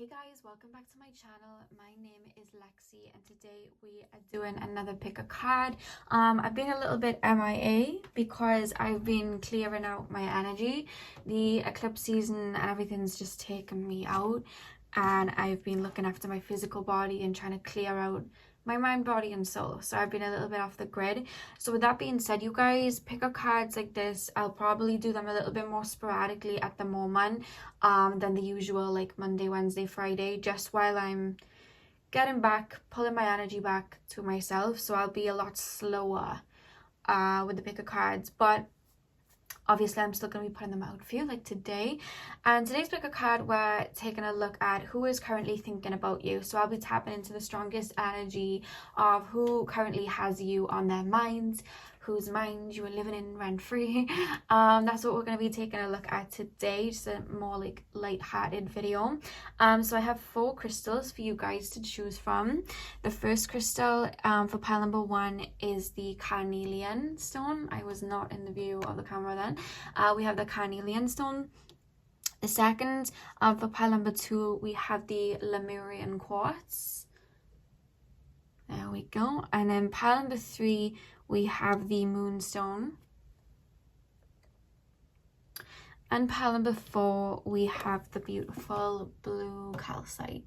Hey guys, welcome back to my channel. My name is Lexi and today we are doing another pick a card. I've been a little bit MIA because I've been clearing out my energy. The eclipse season and everything's just taken me out, and I've been looking after my physical body and trying to clear out my mind, body and soul. So I've been a little bit off the grid. So with that being said, you guys, pick up cards like this, I'll probably do them a little bit more sporadically at the moment than the usual, like Monday, Wednesday, Friday, just while I'm getting back, pulling my energy back to myself. So I'll be a lot slower with the pick of cards, but obviously I'm still going to be putting them out for you, like today. And today's pick a card, we're taking a look at who is currently thinking about you. So I'll be tapping into the strongest energy of who currently has you on their minds, whose mind you are living in rent-free. That's what we're going to be taking a look at today, just a more like light-hearted video. So I have 4 crystals for you guys to choose from. The first crystal for pile number 1 is the carnelian stone. I was not in the view of the camera then. We have the carnelian stone. The second for pile number 2, we have the Lemurian quartz. There we go. And then pile number 3, we have the moonstone. And pile number 4, we have the beautiful blue calcite.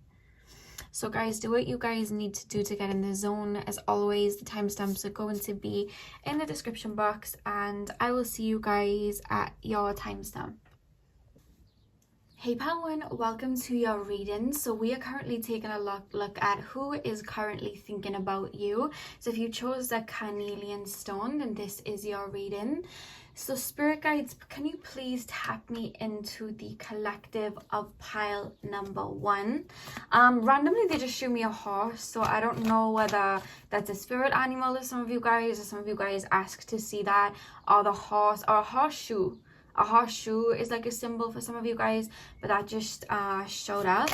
So guys, do what you guys need to do to get in the zone. As always, the timestamps are going to be in the description box, and I will see you guys at your timestamp. Hey pile 1, welcome to your reading. So we are currently taking a look at who is currently thinking about you. So if you chose the carnelian stone, then this is your reading. So spirit guides, can you please tap me into the collective of pile number 1? Randomly they just show me a horse, so I don't know whether that's a spirit animal to some of you guys, or some of you guys asked to see that, or the horse, or a horseshoe. A horseshoe is like a symbol for some of you guys, but that just showed up.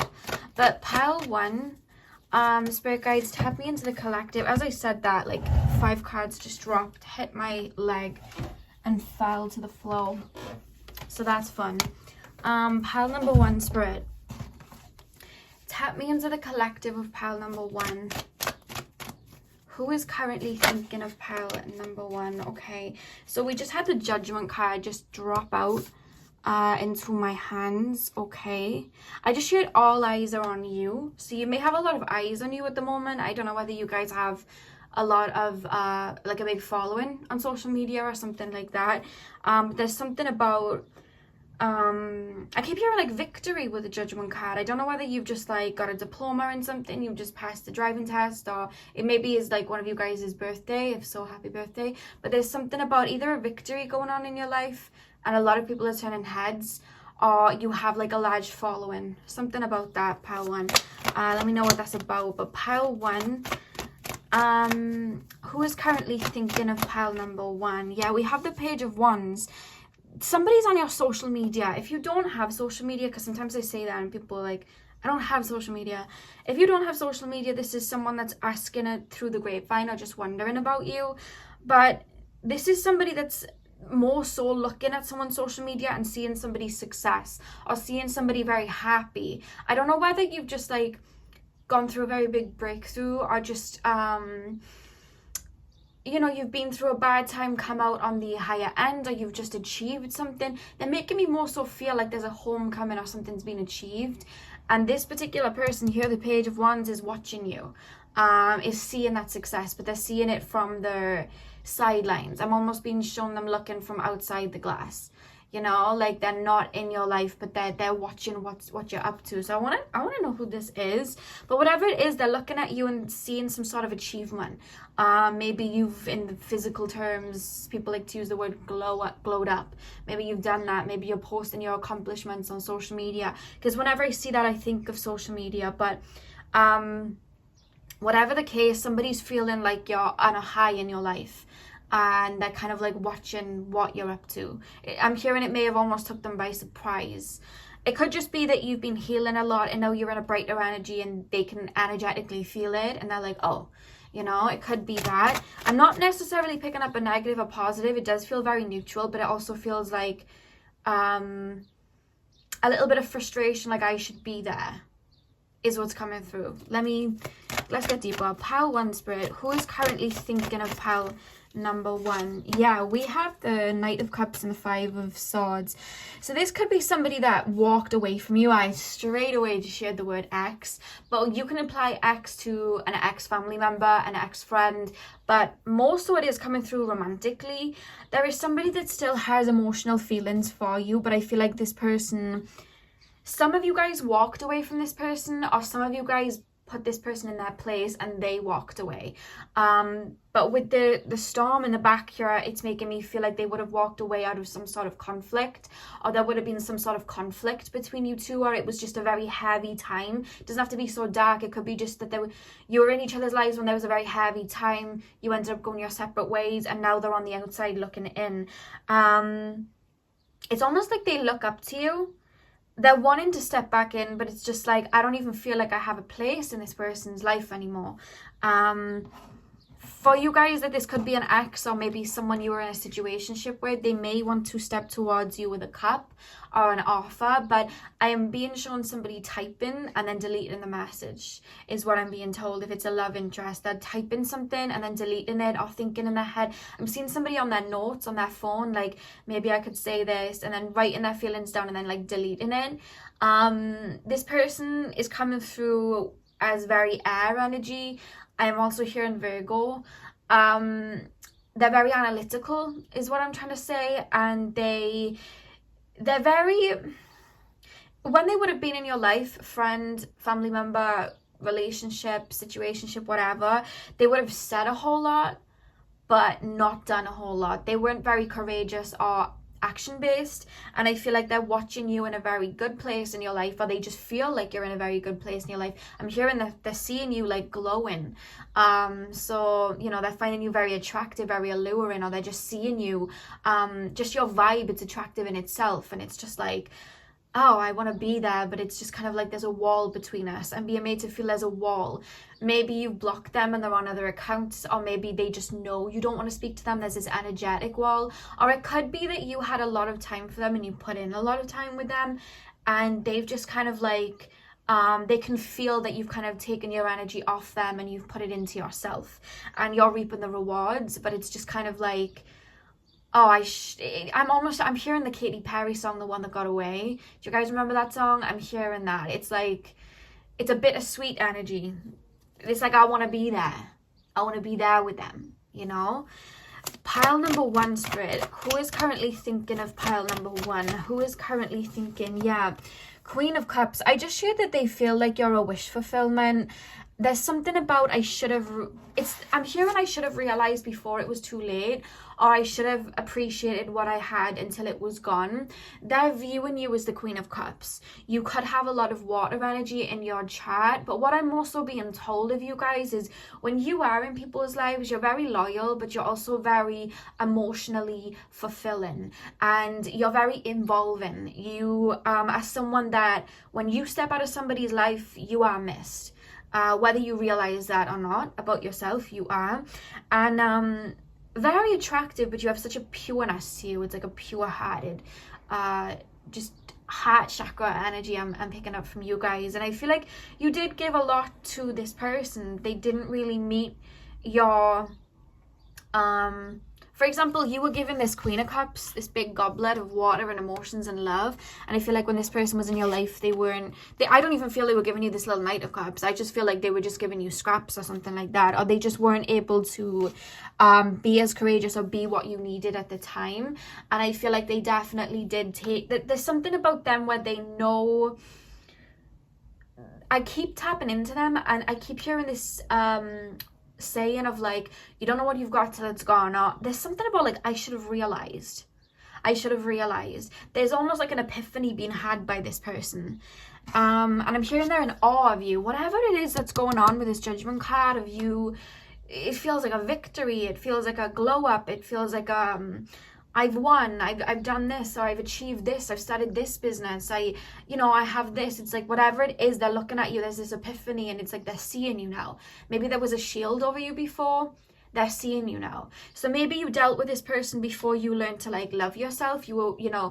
But pile 1, spirit guides, tap me into the collective. As I said that, like 5 cards just dropped, hit my leg and fell to the floor, so that's fun. Pile number 1, spirit, tap me into the collective of pile number 1. Who is currently thinking of pile number 1? Okay, so we just had the judgment card just drop out into my hands. Okay, I just shared all eyes are on you, so you may have a lot of eyes on you at the moment. I don't know whether you guys have a lot of like a big following on social media or something like that. There's something about I keep hearing like victory with the judgment card. I don't know whether you've just like got a diploma in something, you've just passed the driving test, or it maybe is like one of you guys' birthday. If so, happy birthday. But there's something about either a victory going on in your life and a lot of people are turning heads, or you have like a large following. Something about that, pile 1. Let me know what that's about. But pile 1, who is currently thinking of pile number 1? Yeah, we have the Page of Wands. Somebody's on your social media. If you don't have social media, because sometimes I say that and people are like, I don't have social media. If you don't have social media, this is someone that's asking it through the grapevine or just wondering about you. But this is somebody that's more so looking at someone's social media and seeing somebody's success or seeing somebody very happy. I don't know whether you've just like gone through a very big breakthrough, or just you know, you've been through a bad time, come out on the higher end, or you've just achieved something. They're making me more so feel like there's a homecoming or something's been achieved. And this particular person here, the Page of Wands, is watching you, is seeing that success, but they're seeing it from their sidelines. I'm almost being shown them looking from outside the glass. You know, like they're not in your life, but they're watching what you're up to. So I wanna know who this is. But whatever it is, they're looking at you and seeing some sort of achievement. Maybe you've, in the physical terms, people like to use the word glowed up. Maybe you've done that. Maybe you're posting your accomplishments on social media. Because whenever I see that, I think of social media. But whatever the case, somebody's feeling like you're on a high in your life, and they're kind of like watching what you're up to. I'm hearing it may have almost took them by surprise. It could just be that you've been healing a lot and now you're in a brighter energy and they can energetically feel it and they're like, oh, you know, it could be that. I'm not necessarily picking up a negative or positive. It does feel very neutral, but it also feels like a little bit of frustration, like I should be there. is what's coming through. Let's get deeper. Pile 1 spirit, who is currently thinking of pile number 1? Yeah, we have the Knight of Cups and the 5 of Swords. So this could be somebody that walked away from you. I straight away just shared the word ex, but you can apply ex to an ex family member, an ex friend, but more so it is coming through romantically. There is somebody that still has emotional feelings for you, but I feel like this person, some of you guys walked away from this person, or some of you guys put this person in their place and they walked away. But with the storm in the back here, it's making me feel like they would have walked away out of some sort of conflict, or there would have been some sort of conflict between you two, or it was just a very heavy time. It doesn't have to be so dark. It could be just that you were in each other's lives when there was a very heavy time. You ended up going your separate ways, and now they're on the outside looking in. It's almost like they look up to you. They're wanting to step back in, but it's just like, I don't even feel like I have a place in this person's life anymore. For you guys, that this could be an ex, or maybe someone you were in a situationship with. They may want to step towards you with a cup or an offer, but I am being shown somebody typing and then deleting the message is what I'm being told. If it's a love interest, they're typing something and then deleting it, or thinking in their head. I'm seeing somebody on their notes on their phone, like, maybe I could say this, and then writing their feelings down and then like deleting it. This person is coming through as very air energy. I am also hearing Virgo. They're very analytical is what I'm trying to say, and they're very, when they would have been in your life, friend, family member, relationship, situationship, whatever, they would have said a whole lot but not done a whole lot. They weren't very courageous or action-based, and I feel like they're watching you in a very good place in your life, or they just feel like you're in a very good place in your life. I'm hearing that they're seeing you like glowing, so you know, they're finding you very attractive, very alluring, or they're just seeing you, just your vibe, it's attractive in itself, and it's just like, oh, I want to be there, but it's just kind of like there's a wall between us. I'm being made to feel there's a wall. Maybe you've blocked them and they're on other accounts, or maybe they just know you don't want to speak to them. There's this energetic wall, or it could be that you had a lot of time for them and you put in a lot of time with them, and they've just kind of like, they can feel that you've kind of taken your energy off them and you've put it into yourself, and you're reaping the rewards, but it's just kind of like, oh, I'm hearing the Katy Perry song, The One That Got Away. Do you guys remember that song? I'm hearing that. It's like, it's a bittersweet energy. It's like, I want to be there. I want to be there with them, you know? Pile number 1, spirit. Who is currently thinking of pile number 1? Who is currently thinking, yeah, Queen of Cups. I just shared that they feel like you're a wish fulfillment. There's something about I'm hearing I should have realized before it was too late, or I should have appreciated what I had until it was gone. They're viewing you as the Queen of Cups. You could have a lot of water energy in your chart, but what I'm also being told of you guys is when you are in people's lives, you're very loyal, but you're also very emotionally fulfilling, and you're very involving. You are someone that when you step out of somebody's life, you are missed. Whether you realize that or not about yourself, you are. And very attractive, but you have such a pureness to you. It's like a pure-hearted, just heart chakra energy I'm picking up from you guys. And I feel like you did give a lot to this person. They didn't really meet your for example, you were given this Queen of Cups, this big goblet of water and emotions and love, and I feel like when this person was in your life, I don't even feel they were giving you this little Knight of Cups. I just feel like they were just giving you scraps or something like that, or they just weren't able to be as courageous or be what you needed at the time. And I feel like they definitely did there's something about them where they know. I keep tapping into them, and I keep hearing this saying of like, you don't know what you've got till it's gone. Or there's something about like, I should have realized. There's almost like an epiphany being had by this person, and I'm hearing they're in awe of you. Whatever it is that's going on with this Judgment card of you, it feels like a victory, it feels like a glow up, it feels like I've won, I've done this, or I've achieved this, I've started this business, I have this. It's like whatever it is, they're looking at you, there's this epiphany, and it's like they're seeing you now. Maybe there was a shield over you before. they're seeing you now. So maybe you dealt with this person before you learned to like love yourself. You were,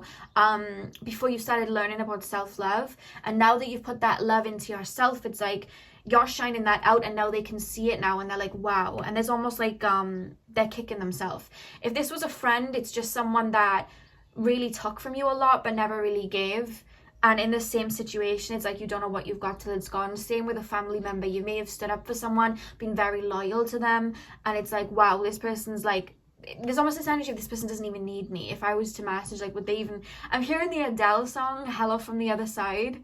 before you started learning about self-love, and now that you've put that love into yourself, it's like you're shining that out, and now they can see it now, and they're like, wow. And there's almost like they're kicking themselves. If this was a friend, it's just someone that really took from you a lot but never really gave. And in the same situation, it's like you don't know what you've got till it's gone. Same with a family member. You may have stood up for someone, been very loyal to them, and it's like, wow, this person's like, there's almost this energy of this person doesn't even need me. If I was to message, like, would they even... I'm hearing the Adele song, Hello from the Other Side.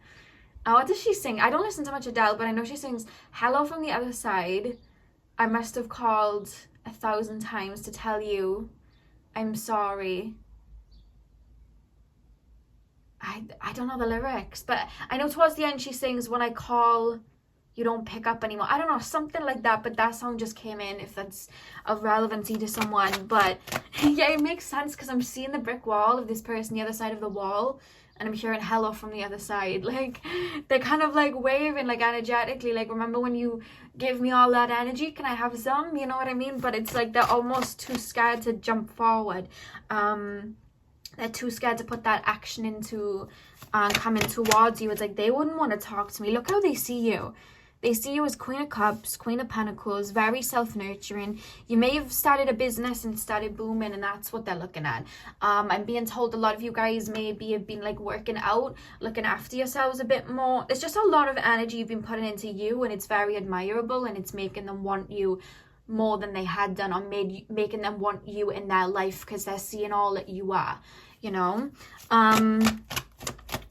What does she sing? I don't listen to much Adele, but I know she sings Hello from the Other Side. I must have called 1,000 times to tell you I'm sorry. I don't know the lyrics, but I know towards the end she sings, when I call, you don't pick up anymore. I don't know, something like that, but that song just came in, if that's of relevancy to someone. But yeah, it makes sense, because I'm seeing the brick wall of this person the other side of the wall, and I'm hearing hello from the other side. Like, they're kind of like waving, like energetically, like, remember when you gave me all that energy, can I have some? You know what I mean? But it's like they're almost too scared to jump forward. They're too scared to put that action into coming towards you. It's like they wouldn't want to talk to me. Look how they see you. They see you as Queen of Cups, Queen of Pentacles, very self-nurturing. You may have started a business and started booming, and that's what they're looking at. I'm being told a lot of you guys maybe have been like working out, looking after yourselves a bit more. There's just a lot of energy you've been putting into you, and it's very admirable, and it's making them want you more than they had done, or making them want you in their life, because they're seeing all that you are, you know.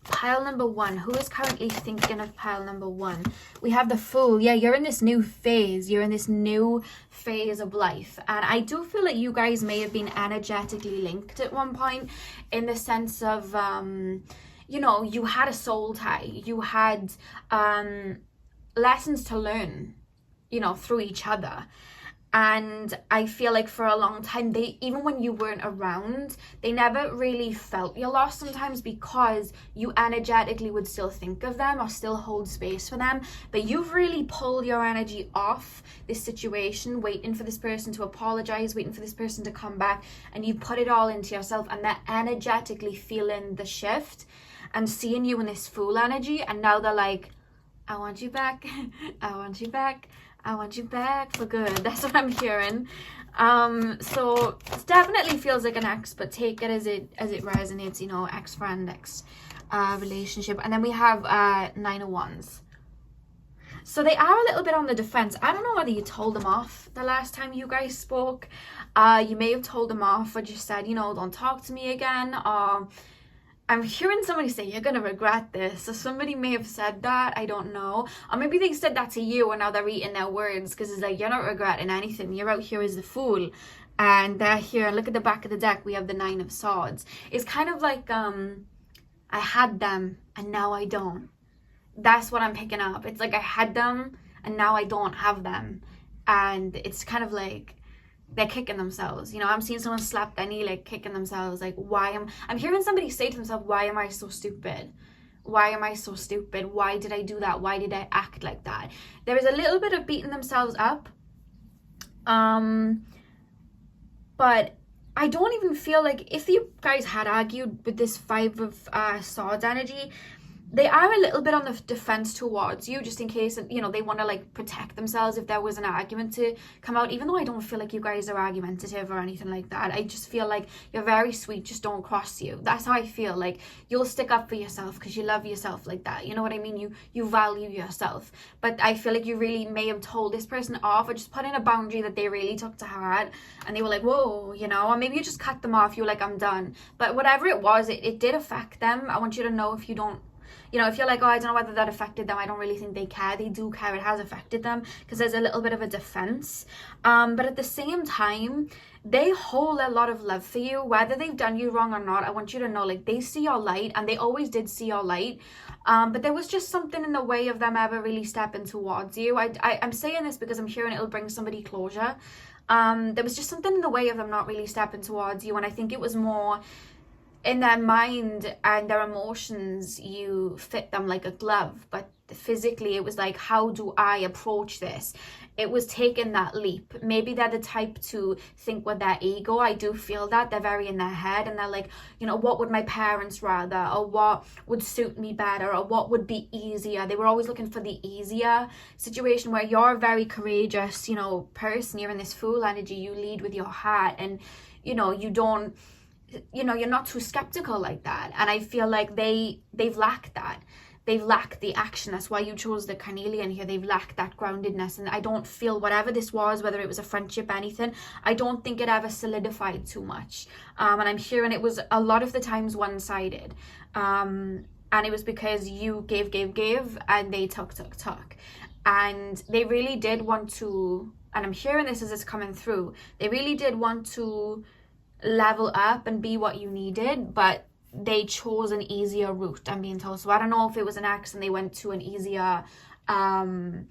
Pile number one, who is currently thinking of pile number one? We have the Fool. Yeah, you're in this new phase. You're in this new phase of life, and I do feel like you guys may have been energetically linked at one point, in the sense of you had a soul tie, you had lessons to learn, through each other. And I feel like for a long time, even when you weren't around, they never really felt your loss sometimes, because you energetically would still think of them or still hold space for them. But you've really pulled your energy off this situation, waiting for this person to apologize, waiting for this person to come back, and you put it all into yourself, and they're energetically feeling the shift and seeing you in this Fool energy. And now they're like, I want you back. I want you back. I want you back for good. That's what I'm hearing. So it definitely feels like an ex, but take it as it resonates, ex-friend, relationship. And then we have 9 of Wands. So they are a little bit on the defense. I don't know whether you told them off the last time you guys spoke. You may have told them off, or just said, don't talk to me again, or I'm hearing somebody say, you're going to regret this. So somebody may have said that. I don't know. Or maybe they said that to you, and now they're eating their words, because it's like, you're not regretting anything. You're out here as the Fool. And they're here. Look at the back of the deck. We have the 9 of Swords. It's kind of like, I had them, and now I don't. That's what I'm picking up. It's like I had them, and now I don't have them. And it's kind of like they're kicking themselves. I'm seeing someone slap their knee, like kicking themselves. Like, I'm hearing somebody say to themselves, why am I so stupid? Why am I so stupid? Why did I do that? Why did I act like that? There is a little bit of beating themselves up. But I don't even feel like, if you guys had argued with this 5 of Swords energy, they are a little bit on the defense towards you, just in case, they want to like protect themselves if there was an argument to come out. Even though I don't feel like you guys are argumentative or anything like that, I just feel like you're very sweet, just don't cross you. That's how I feel. Like, you'll stick up for yourself because you love yourself like that. You know what I mean? You value yourself. But I feel like you really may have told this person off, or just put in a boundary that they really took to heart, and they were like, whoa, or maybe you just cut them off. You were like, I'm done. But whatever it was, it did affect them. I want you to know, if you don't, if you're like, oh, I don't know whether that affected them, I don't really think they care. They do care. It has affected them, because there's a little bit of a defense. But at the same time, they hold a lot of love for you, whether they've done you wrong or not. I want you to know, like, they see your light, and they always did see your light. But there was just something in the way of them ever really stepping towards you. I'm saying this because I'm hearing it'll bring somebody closure. There was just something in the way of them not really stepping towards you, and I think it was more in their mind and their emotions. You fit them like a glove, but physically, it was like, how do I approach this? It was taking that leap. Maybe they're the type to think with their ego. I do feel that they're very in their head, and they're like, you know, what would my parents rather, or what would suit me better, or what would be easier. They were always looking for the easier situation, where you're a very courageous, you know, person. You're in this Fool energy. You lead with your heart, and you know, you don't, you know, you're not too skeptical like that. And I feel like they've lacked that. They've lacked the action. That's why you chose the carnelian here. They've lacked that groundedness. And I don't feel whatever this was, whether it was a friendship, anything, I don't think it ever solidified too much. And I'm hearing it was a lot of the times one-sided. And it was because you gave, and they took. And they really did want to, and I'm hearing this as it's coming through, they really did want to level up and be what you needed, but they chose an easier route, I'm being told. So I don't know if it was an ex and they went to an easier option,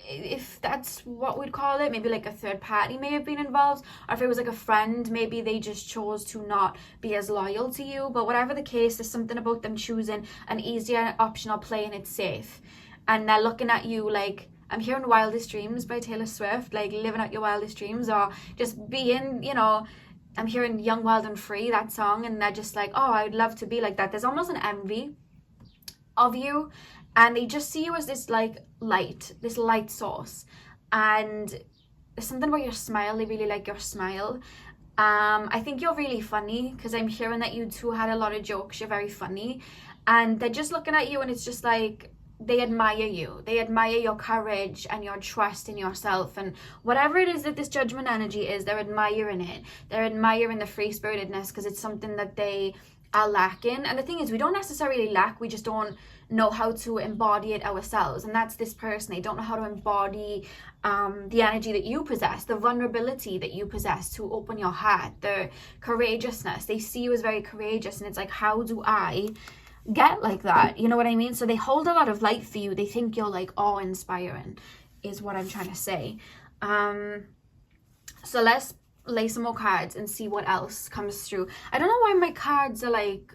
if that's what we'd call it. Maybe like a third party may have been involved, or if it was like a friend, maybe they just chose to not be as loyal to you. But whatever the case, there's something about them choosing an easier option or playing it safe, and they're looking at you like, I'm hearing Wildest Dreams by Taylor Swift, like living out your wildest dreams, or just being, you know, I'm hearing Young, Wild and Free, that song, and they're just like, oh, I'd love to be like that. There's almost an envy of you, and they just see you as this like this light source. And there's something about your smile. They really like your smile. I think you're really funny, because I'm hearing that you two had a lot of jokes. You're very funny, and they're just looking at you, and it's just like, they admire you. They admire your courage and your trust in yourself, and whatever it is that this Judgment energy is, they're admiring it. They're admiring the free-spiritedness, because it's something that they are lacking. And the thing is, we don't necessarily lack, we just don't know how to embody it ourselves. And that's this person. They don't know how to embody the energy that you possess, the vulnerability that you possess, to open your heart, the courageousness. They see you as very courageous, and it's like, how do I get like that? You know what I mean? So they hold a lot of light for you. They think you're like awe-inspiring, is what I'm trying to say. So let's lay some more cards and see what else comes through. I don't know why my cards are like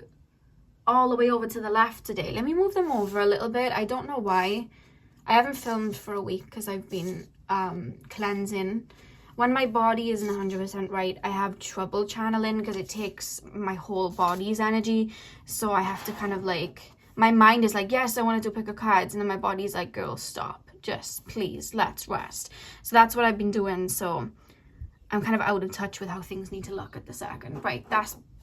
all the way over to the left today. Let me move them over a little bit. I don't know why. I haven't filmed for a week because I've been cleansing. When my body isn't 100% right, I have trouble channeling, because it takes my whole body's energy. So I have to kind of like, my mind is like, yes, I want to do pick of cards. And then my body's like, girl, stop. Just please, let's rest. So that's what I've been doing. So I'm kind of out of touch with how things need to look at the second. Right,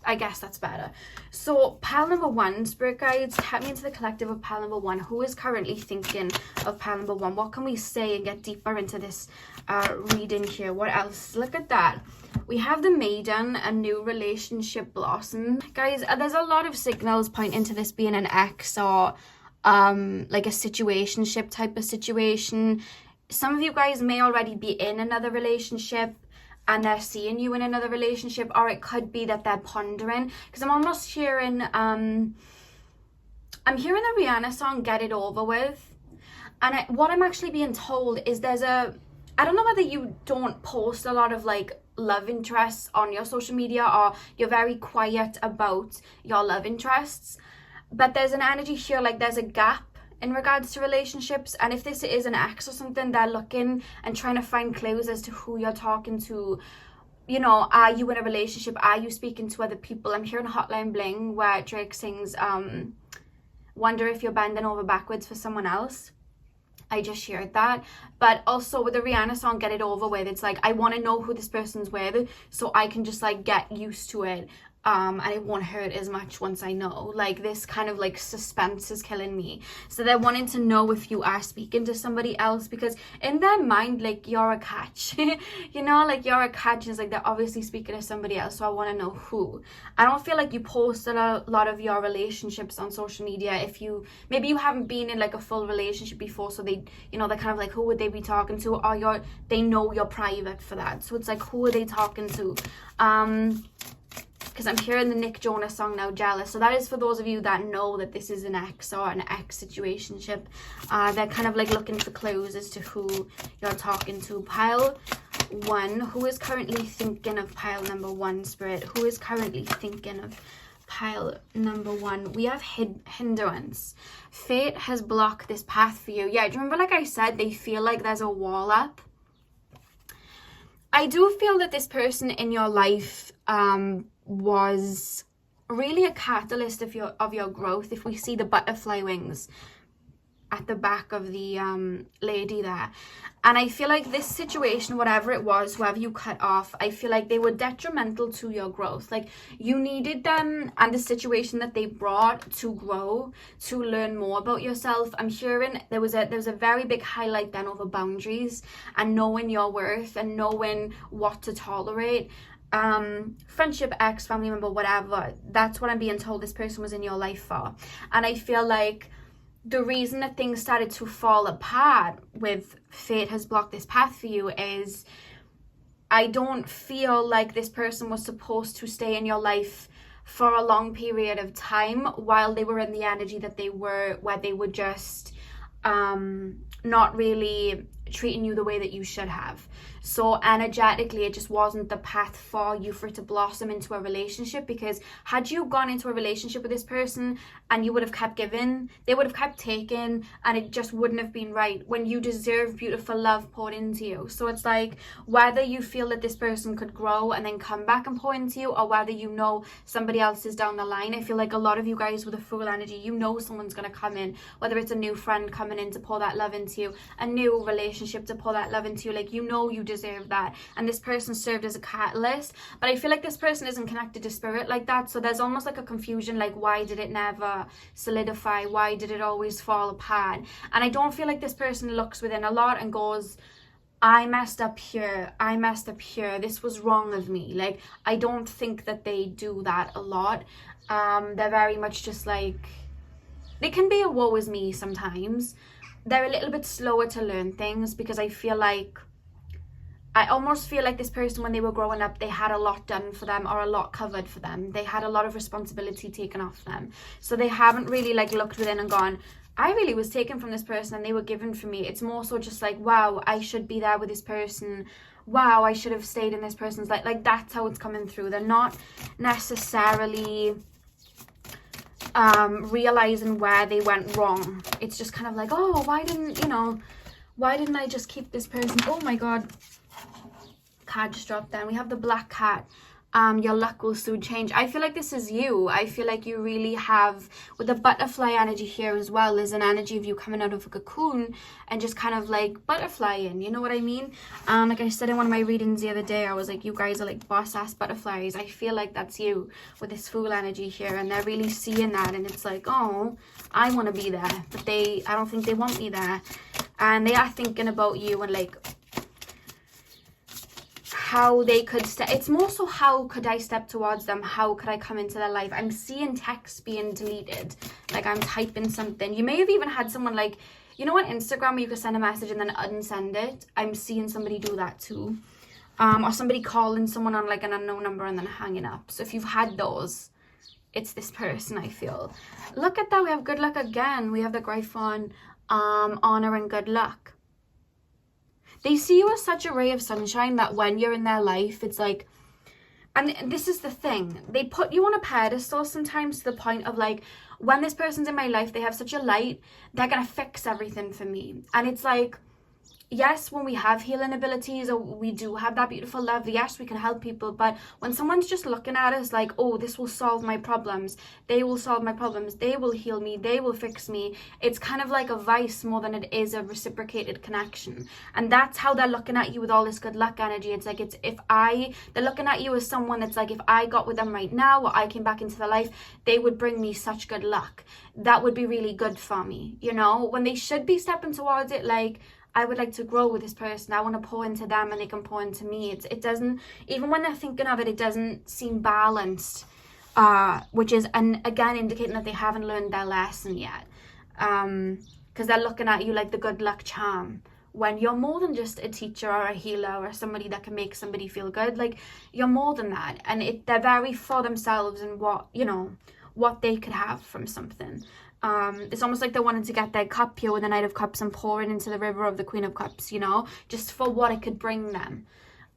I guess that's better. So pile number one, Spirit Guides, tap me into the collective of pile number one. Who is currently thinking of pile number one? What can we say and get deeper into this reading here? What else? Look at that. We have the Maiden, a new relationship blossom. Guys, there's a lot of signals pointing to this being an ex, or like a situationship type of situation. Some of you guys may already be in another relationship, and they're seeing you in another relationship, or it could be that they're pondering, because I'm almost hearing I'm hearing the Rihanna song Get It Over With. And what I'm actually being told is there's a, I don't know whether you don't post a lot of like love interests on your social media, or you're very quiet about your love interests, but there's an energy here like there's a gap in regards to relationships. And if this is an ex or something, they're looking and trying to find clues as to who you're talking to. You know, are you in a relationship? Are you speaking to other people? I'm hearing Hotline Bling, where Drake sings wonder if you're bending over backwards for someone else. I just shared that. But also with the Rihanna song Get It Over With, it's like, I want to know who this person's with, so I can just like get used to it. And it won't hurt as much once I know. Like, this kind of like suspense is killing me. So they're wanting to know if you are speaking to somebody else, because in their mind, like, you're a catch. You know, like, you're a catch, and it's like they're obviously speaking to somebody else, so I want to know who. I don't feel like you post a lot of your relationships on social media. If you, maybe you haven't been in like a full relationship before, so they, you know, they're kind of like, who would they be talking to? Or they know you're private for that, so it's like, who are they talking to? Because I'm hearing the Nick Jonas song now, Jealous. So that is for those of you that know that this is an ex or an ex situationship. They're kind of like looking for clues as to who you're talking to. Pile one, who is currently thinking of pile number one, Spirit? Who is currently thinking of pile number 1, we have hindrance. Fate has blocked this path for you. Yeah, do you remember, like I said, they feel like there's a wall up? I do feel that this person in your life was really a catalyst of your growth. If we see the butterfly wings at the back of the lady there, and I feel like this situation, whatever it was, whoever you cut off, I feel like they were detrimental to your growth. Like, you needed them and the situation that they brought to grow, to learn more about yourself. I'm hearing there was a very big highlight then over boundaries and knowing your worth and knowing what to tolerate. Friendship, ex, family member, whatever, that's what I'm being told this person was in your life for. And I feel like the reason that things started to fall apart with fate has blocked this path for you is I don't feel like this person was supposed to stay in your life for a long period of time while they were in the energy that they were, where they were just not really treating you the way that you should have. So energetically, it just wasn't the path for you for it to blossom into a relationship, because had you gone into a relationship with this person and you would have kept giving, they would have kept taking, and it just wouldn't have been right when you deserve beautiful love poured into you. So it's like, whether you feel that this person could grow and then come back and pour into you, or whether you know somebody else is down the line. I feel like a lot of you guys with a full energy, you know someone's going to come in, whether it's a new friend coming in to pour that love into you, a new relationship to pour that love into you. Like, you know you deserve that, and this person served as a catalyst. But I feel like this person isn't connected to spirit like that, so there's almost like a confusion, like, why did it never solidify? Why did it always fall apart? And I don't feel like this person looks within a lot and goes, I messed up here, I messed up here, this was wrong of me. Like, I don't think that they do that a lot. They're very much just like, they can be a woe is me sometimes. They're a little bit slower to learn things, because I almost feel like this person, when they were growing up, they had a lot done for them, or a lot covered for them. They had a lot of responsibility taken off them. So they haven't really like looked within and gone, I really was taken from this person and they were given for me. It's more so just like, wow, I should be there with this person. Wow, I should have stayed in this person's life. Like, that's how it's coming through. They're not necessarily realizing where they went wrong. It's just kind of like, oh, why didn't I just keep this person? Oh my god, card just dropped. Then we have the black cat. Your luck will soon change. I feel like this is you. I feel like you really have, with the butterfly energy here as well, there's an energy of you coming out of a cocoon and just kind of like butterflying, you know what I mean? Like I said in one of my readings the other day, I was like, you guys are like boss ass butterflies. I feel like that's you with this Fool energy here, and they're really seeing that, and it's like, oh, I want to be there, but I don't think they want me there. And they are thinking about you and like how they could it's more so, how could I step towards them? How could I come into their life? I'm seeing texts being deleted, like I'm typing something. You may have even had someone, like, you know, on Instagram where you could send a message and then unsend it. I'm seeing somebody do that too. Or somebody calling someone on like an unknown number and then hanging up. So if you've had those, it's this person, I feel. Look at that, we have good luck again. We have the Gryphon, honor and good luck. They see you as such a ray of sunshine that when you're in their life, it's like, and this is the thing, they put you on a pedestal sometimes to the point of like, when this person's in my life, they have such a light, they're gonna fix everything for me. And it's like, yes, when we have healing abilities, or we do have that beautiful love, yes, we can help people. But when someone's just looking at us like, oh, this will solve my problems, they will solve my problems, they will heal me, they will fix me, it's kind of like a vice more than it is a reciprocated connection. And that's how they're looking at you with all this good luck energy. It's like, they're looking at you as someone that's like, if I got with them right now, or I came back into their life, they would bring me such good luck. That would be really good for me, you know, when they should be stepping towards it like, I would like to grow with this person, I want to pour into them and they can pour into me. It doesn't, even when they're thinking of it, it doesn't seem balanced, which is, and again, indicating that they haven't learned their lesson yet, because they're looking at you like the good luck charm, when you're more than just a teacher or a healer or somebody that can make somebody feel good. Like, you're more than that, and they're very for themselves and what, you know, what they could have from something. It's almost like they wanted to get their cup here with the Knight of Cups and pour it into the river of the Queen of Cups, you know, just for what it could bring them.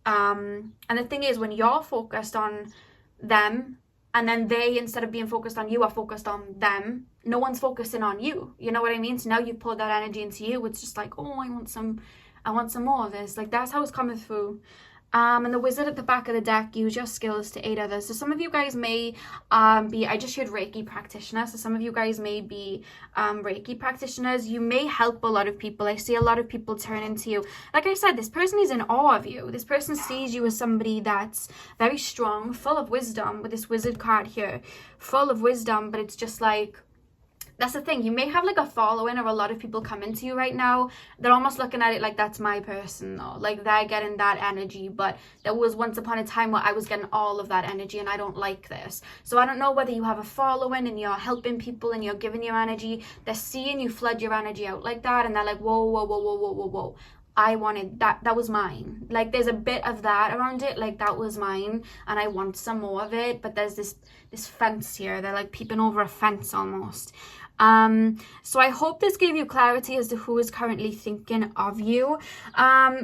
And the thing is, when you're focused on them and then they, instead of being focused on you, are focused on them. No one's focusing on you. You know what I mean? So now you've pulled that energy into you. It's just like, oh, I want some more of this. Like, that's how it's coming through. And the wizard at the back of the deck, use your skills to aid others. So some of you guys may I just heard Reiki practitioner. So some of you guys may be Reiki practitioners. You may help a lot of people. I see a lot of people turn into you. Like I said, this person is in awe of you. This person sees you as somebody that's very strong, full of wisdom, with this wizard card here, full of wisdom. But it's just like, that's the thing, you may have like a following or a lot of people coming to you right now. They're almost looking at it like, that's my person though, like they're getting that energy. But there was once upon a time where I was getting all of that energy, and I don't like this. So I don't know whether you have a following and you're helping people and you're giving your energy. They're seeing you flood your energy out like that, and they're like, whoa, whoa, whoa, whoa, whoa, whoa, whoa, I wanted that. That was mine. Like, there's a bit of that around it. Like, that was mine, and I want some more of it. But there's this fence here. They're like peeping over a fence almost. So I hope this gave you clarity as to who is currently thinking of you.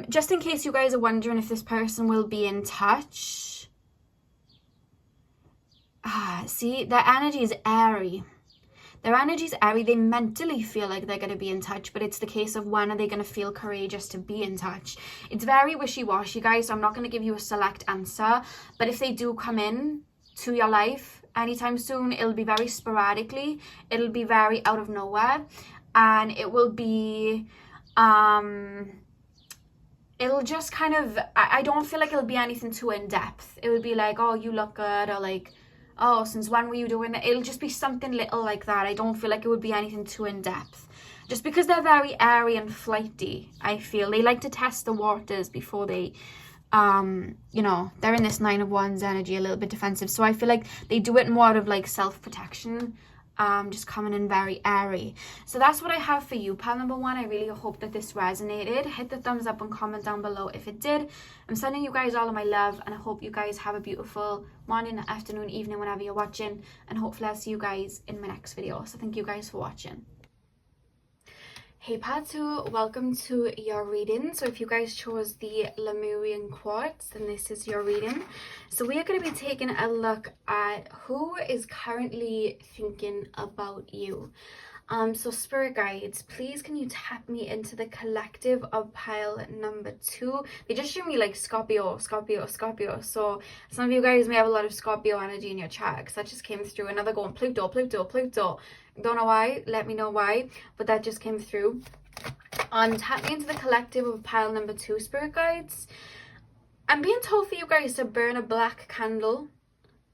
Just in case you guys are wondering if this person will be in touch. See, their energy is airy. Their energy is airy. They mentally feel like they're going to be in touch, but it's the case of when are they going to feel courageous to be in touch. It's very wishy-washy, guys, so I'm not going to give you a select answer. But if they do come in to your life anytime soon, it'll be very sporadically. It'll be very out of nowhere, and it will be it'll just kind of, I don't feel like it'll be anything too in-depth. It would be like, oh, you look good, or like, oh, since when were you doing it? It'll just be something little like that. I don't feel like it would be anything too in-depth, just because they're very airy and flighty. I feel they like to test the waters before they you know, they're in this 9 of Wands energy, a little bit defensive. So I feel like they do it more out of like self-protection, just coming in very airy. So that's what I have for you, pile number 1. I really hope that this resonated. Hit the thumbs up and comment down below if it did. I'm sending you guys all of my love, and I hope you guys have a beautiful morning, afternoon, evening, whenever you're watching. And hopefully I'll see you guys in my next video. So thank you guys for watching. Hey Patu, welcome to your reading. So if you guys chose the Lemurian quartz, then this is your reading. So we are going to be taking a look at who is currently thinking about you. So spirit guides, please can you tap me into the collective of pile number 2. They just show me like Scorpio. So some of you guys may have a lot of Scorpio energy in your chart, because that just came through. Another going Pluto. Don't know why, let me know why, but that just came through. Tap me into the collective of pile number 2, spirit guides. I'm being told for you guys to burn a black candle.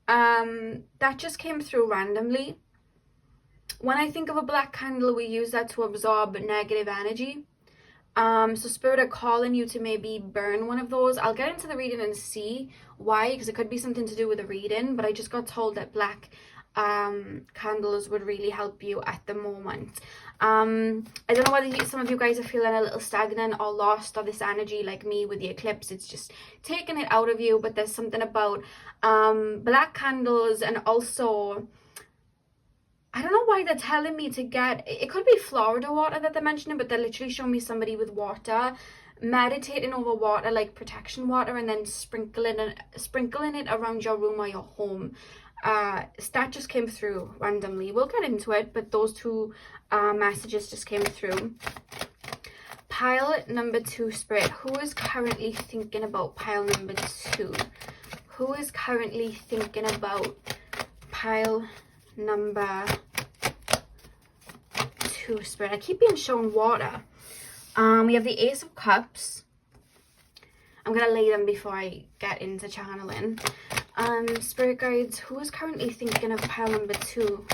That just came through randomly. When I think of a black candle, we use that to absorb negative energy. So spirit are calling you to maybe burn one of those. I'll get into the reading and see why, because it could be something to do with the reading, but I just got told that black candles would really help you at the moment. I don't know whether some of you guys are feeling a little stagnant or lost, or this energy like me with the eclipse, it's just taking it out of you. But there's something about black candles, and also I don't know why they're telling me to get, it could be Florida water that they're mentioning, but they're literally showing me somebody with water, meditating over water, like protection water, and then sprinkling it around your room or your home. That just came through randomly. We'll get into it, but those two messages just came through. Pile number 2, spirit, who is currently thinking about pile number 2? Who is currently thinking about pile number 2, spirit? I keep being shown water. We have the Ace of Cups. I'm gonna lay them before I get into channeling. Spirit guides, who is currently thinking of pile number 2?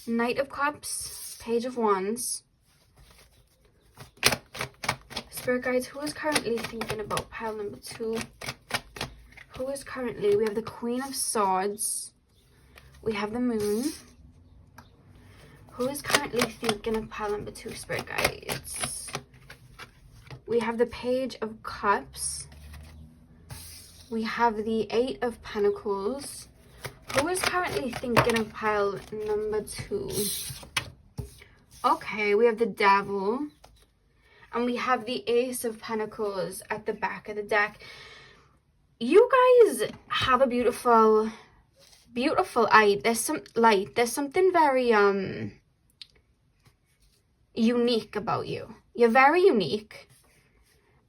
Knight of Cups, Page of Wands. Spirit guides, who is currently thinking about pile number 2? Who is currently, we have the Queen of Swords. We have the Moon. Who is currently thinking of pile number 2, spirit guides? We have the Page of Cups. We have the 8 of Pentacles. Who is currently thinking of pile number 2? Okay, we have the Devil. And we have the Ace of Pentacles at the back of the deck. you guys have a beautiful eye. There's some light. There's something very unique about you. You're very unique.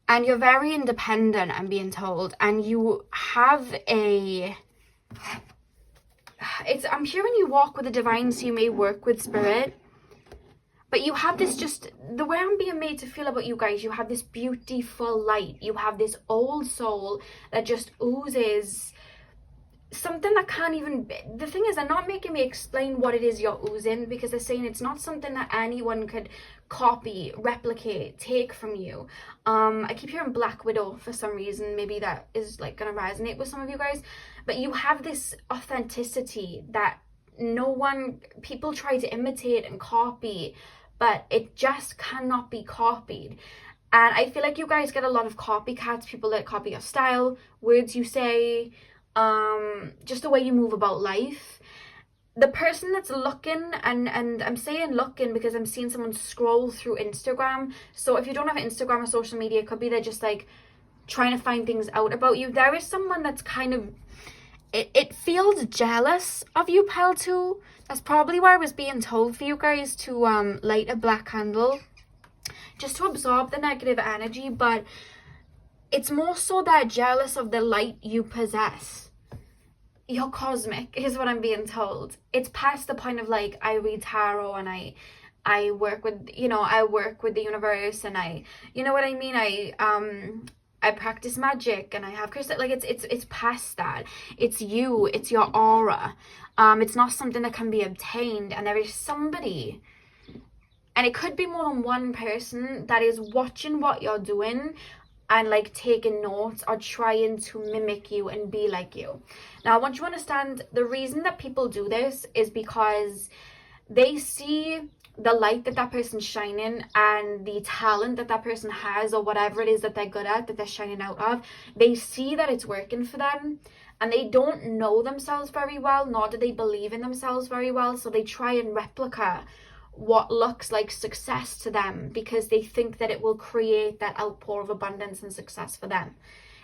And you're very independent, I'm being told. And you have I'm hearing you walk with the divine, so you may work with spirit. But you have this, just the way I'm being made to feel about you guys, you have this beautiful light. You have this old soul that just oozes something that can't even, the thing is, they're not making me explain what it is you're oozing, because they're saying it's not something that anyone could copy, replicate, take from you. I keep hearing Black Widow for some reason. Maybe that is like gonna resonate with some of you guys, but you have this authenticity that people try to imitate and copy, but it just cannot be copied. And I feel like you guys get a lot of copycats, people that copy your style, words you say, just the way you move about life. The person that's looking, and I'm saying looking because I'm seeing someone scroll through Instagram. So if you don't have Instagram or social media, it could be they're just like trying to find things out about you. There is someone that's kind of, it feels jealous of you, Pal 2. That's probably why I was being told for you guys to light a black candle, just to absorb the negative energy. But it's more so that jealous of the light you possess. You're cosmic, is what I'm being told. It's past the point of like, I read tarot and I work with, I work with the universe, and you know what I mean? I practice magic and I have crystal. Like it's past that. It's you. It's your aura. It's not something that can be obtained. And there is somebody, and it could be more than one person, that is watching what you're doing and like taking notes or trying to mimic you and be like you. Now, I want you to understand, the reason that people do this is because they see the light that person's shining and the talent that person has, or whatever it is that they're good at, that they're shining out of. They see that it's working for them, and they don't know themselves very well, nor do they believe in themselves very well. So they try and replicate what looks like success to them, because they think that it will create that outpour of abundance and success for them.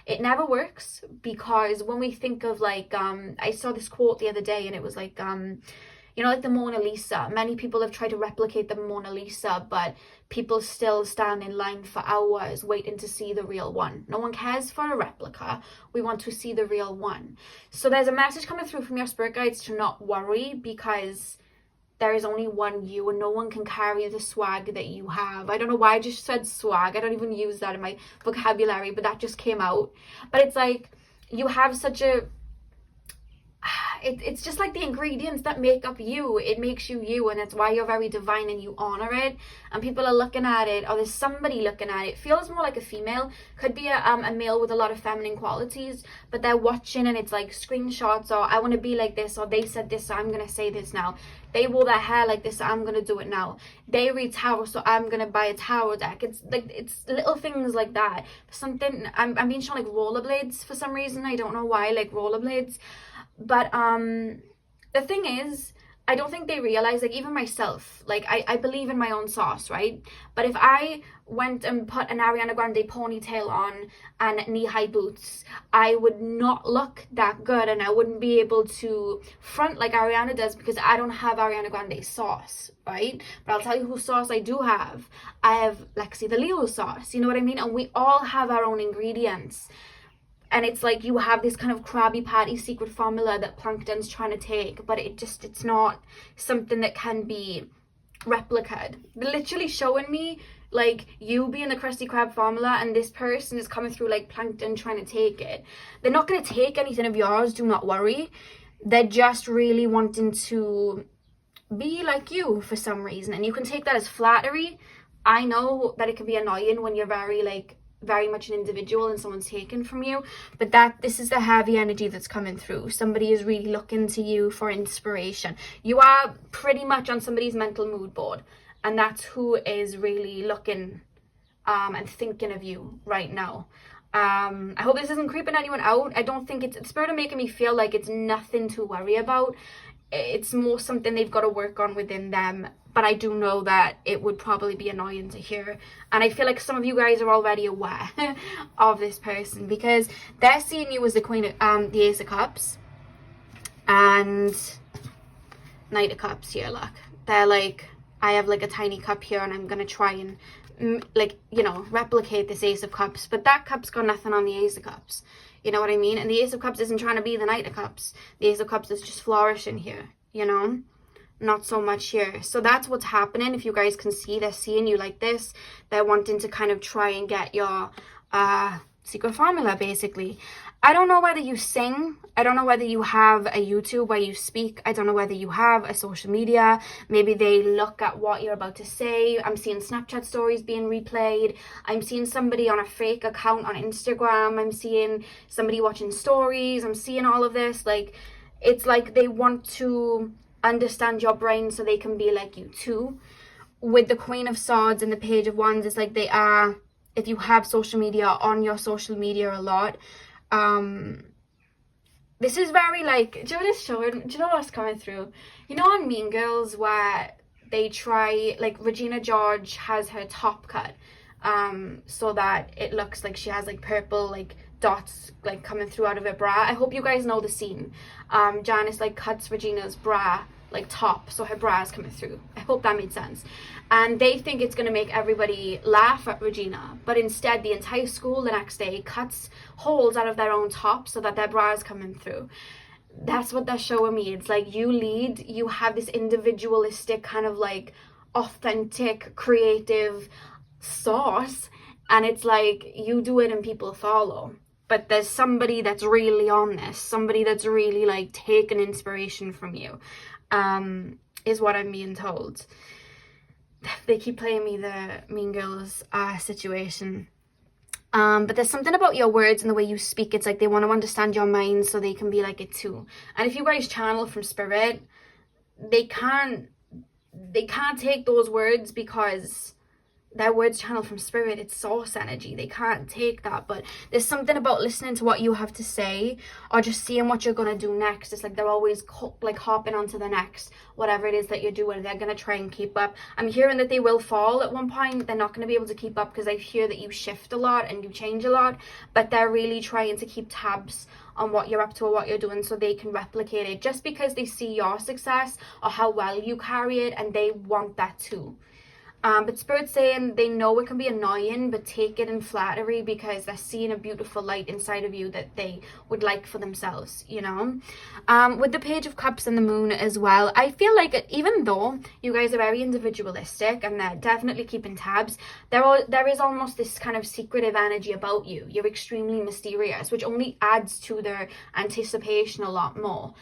It never works, because when we think of like, I saw this quote the other day, and it was like, like the Mona Lisa. Many people have tried to replicate the Mona Lisa, but people still stand in line for hours waiting to see the real one. No one cares for a replica. We want to see the real one. So there's a message coming through from your spirit guides to not worry, because there is only one you, and no one can carry the swag that you have. I don't know why I just said swag. I don't even use that in my vocabulary, but that just came out. But it's like, you have such a, it's just like the ingredients that make up you. It makes you you, and that's why you're very divine, and you honor it. And people are looking at it, or there's somebody looking at it. It feels more like a female. Could be a male with a lot of feminine qualities, but they're watching, and it's like screenshots, or I want to be like this, or they said this, so I'm gonna say this now. They wore their hair like this, so I'm gonna do it now. They read tarot, so I'm gonna buy a tarot deck. It's like, it's little things like that. Something, I'm being shown like rollerblades for some reason. I don't know why, like rollerblades. But the thing is, I don't think they realize, like, even myself, like, I believe in my own sauce, right? But if I went and put an Ariana Grande ponytail on and knee-high boots, I would not look that good, and I wouldn't be able to front like Ariana does, because I don't have Ariana Grande sauce, right? But I'll tell you whose sauce I do have. I have Lexi the Leo sauce, you know what I mean? And we all have our own ingredients. And it's like, you have this kind of Krabby Patty secret formula that Plankton's trying to take, but it's not something that can be replicated. They're literally showing me, like, you being the Krusty Krab formula, and this person is coming through like Plankton trying to take it. They're not going to take anything of yours, do not worry. They're just really wanting to be like you for some reason. And you can take that as flattery. I know that it can be annoying when you're very much an individual and someone's taken from you, but this is the heavy energy that's coming through. Somebody is really looking to you for inspiration. You are pretty much on somebody's mental mood board, and that's who is really looking and thinking of you right now. I hope this isn't creeping anyone out. I don't think it's Spirit of making me feel like it's nothing to worry about. it's more something they've got to work on within them. But I do know that it would probably be annoying to hear. And I feel like some of you guys are already aware of this person, because they're seeing you as the Queen of, the Ace of Cups and Knight of Cups here, look. They're like, I have like a tiny cup here and I'm going to try and like, you know, replicate this Ace of Cups. But that cup's got nothing on the Ace of Cups. You know what I mean? And the Ace of Cups isn't trying to be the Knight of Cups. The Ace of Cups is just flourishing here, you know? Not so much here. So that's what's happening. If you guys can see, they're seeing you like this. They're wanting to kind of try and get your secret formula, basically. I don't know whether you sing. I don't know whether you have a YouTube where you speak. I don't know whether you have a social media. Maybe they look at what you're about to say. I'm seeing Snapchat stories being replayed. I'm seeing somebody on a fake account on Instagram. I'm seeing somebody watching stories. I'm seeing all of this. Like, it's like they want to understand your brain so they can be like you too. With the Queen of Swords and the Page of Wands, it's like they are, if you have social media, on your social media a lot. This is very like, do you know what it's showing? Do you know what's coming through? You know on Mean Girls where they try, like Regina George has her top cut so that it looks like she has like purple like dots like coming through out of her bra. I hope you guys know the scene. Janice like cuts Regina's bra like top, so her bra is coming through. I hope that made sense. And they think it's going to make everybody laugh at Regina, but instead the entire school the next day cuts holes out of their own top so that their bra is coming through. That's what they're showing me. It's like you lead, you have this individualistic kind of like authentic creative source, and it's like you do it and people follow. But there's somebody that's really on this, somebody that's really like taken inspiration from you, is what I'm being told. They keep playing me the Mean Girls situation. But there's something about your words and the way you speak. It's like they want to understand your mind so they can be like it too. And if you guys channel from spirit, they can't take those words because their words channel from spirit. It's source energy. They can't take that. But there's something about listening to what you have to say or just seeing what you're going to do next. It's like they're always like hopping onto the next, whatever it is that you're doing. They're going to try and keep up. I'm hearing that they will fall at one point. They're not going to be able to keep up because I hear that you shift a lot and you change a lot. But they're really trying to keep tabs on what you're up to or what you're doing so they can replicate it. Just because they see your success or how well you carry it, and they want that too. But Spirit's saying they know it can be annoying, but take it in flattery because they're seeing a beautiful light inside of you that they would like for themselves, you know. With the Page of Cups and the Moon as well, I feel like even though you guys are very individualistic and they're definitely keeping tabs, there is almost this kind of secretive energy about you. You're extremely mysterious, which only adds to their anticipation a lot more.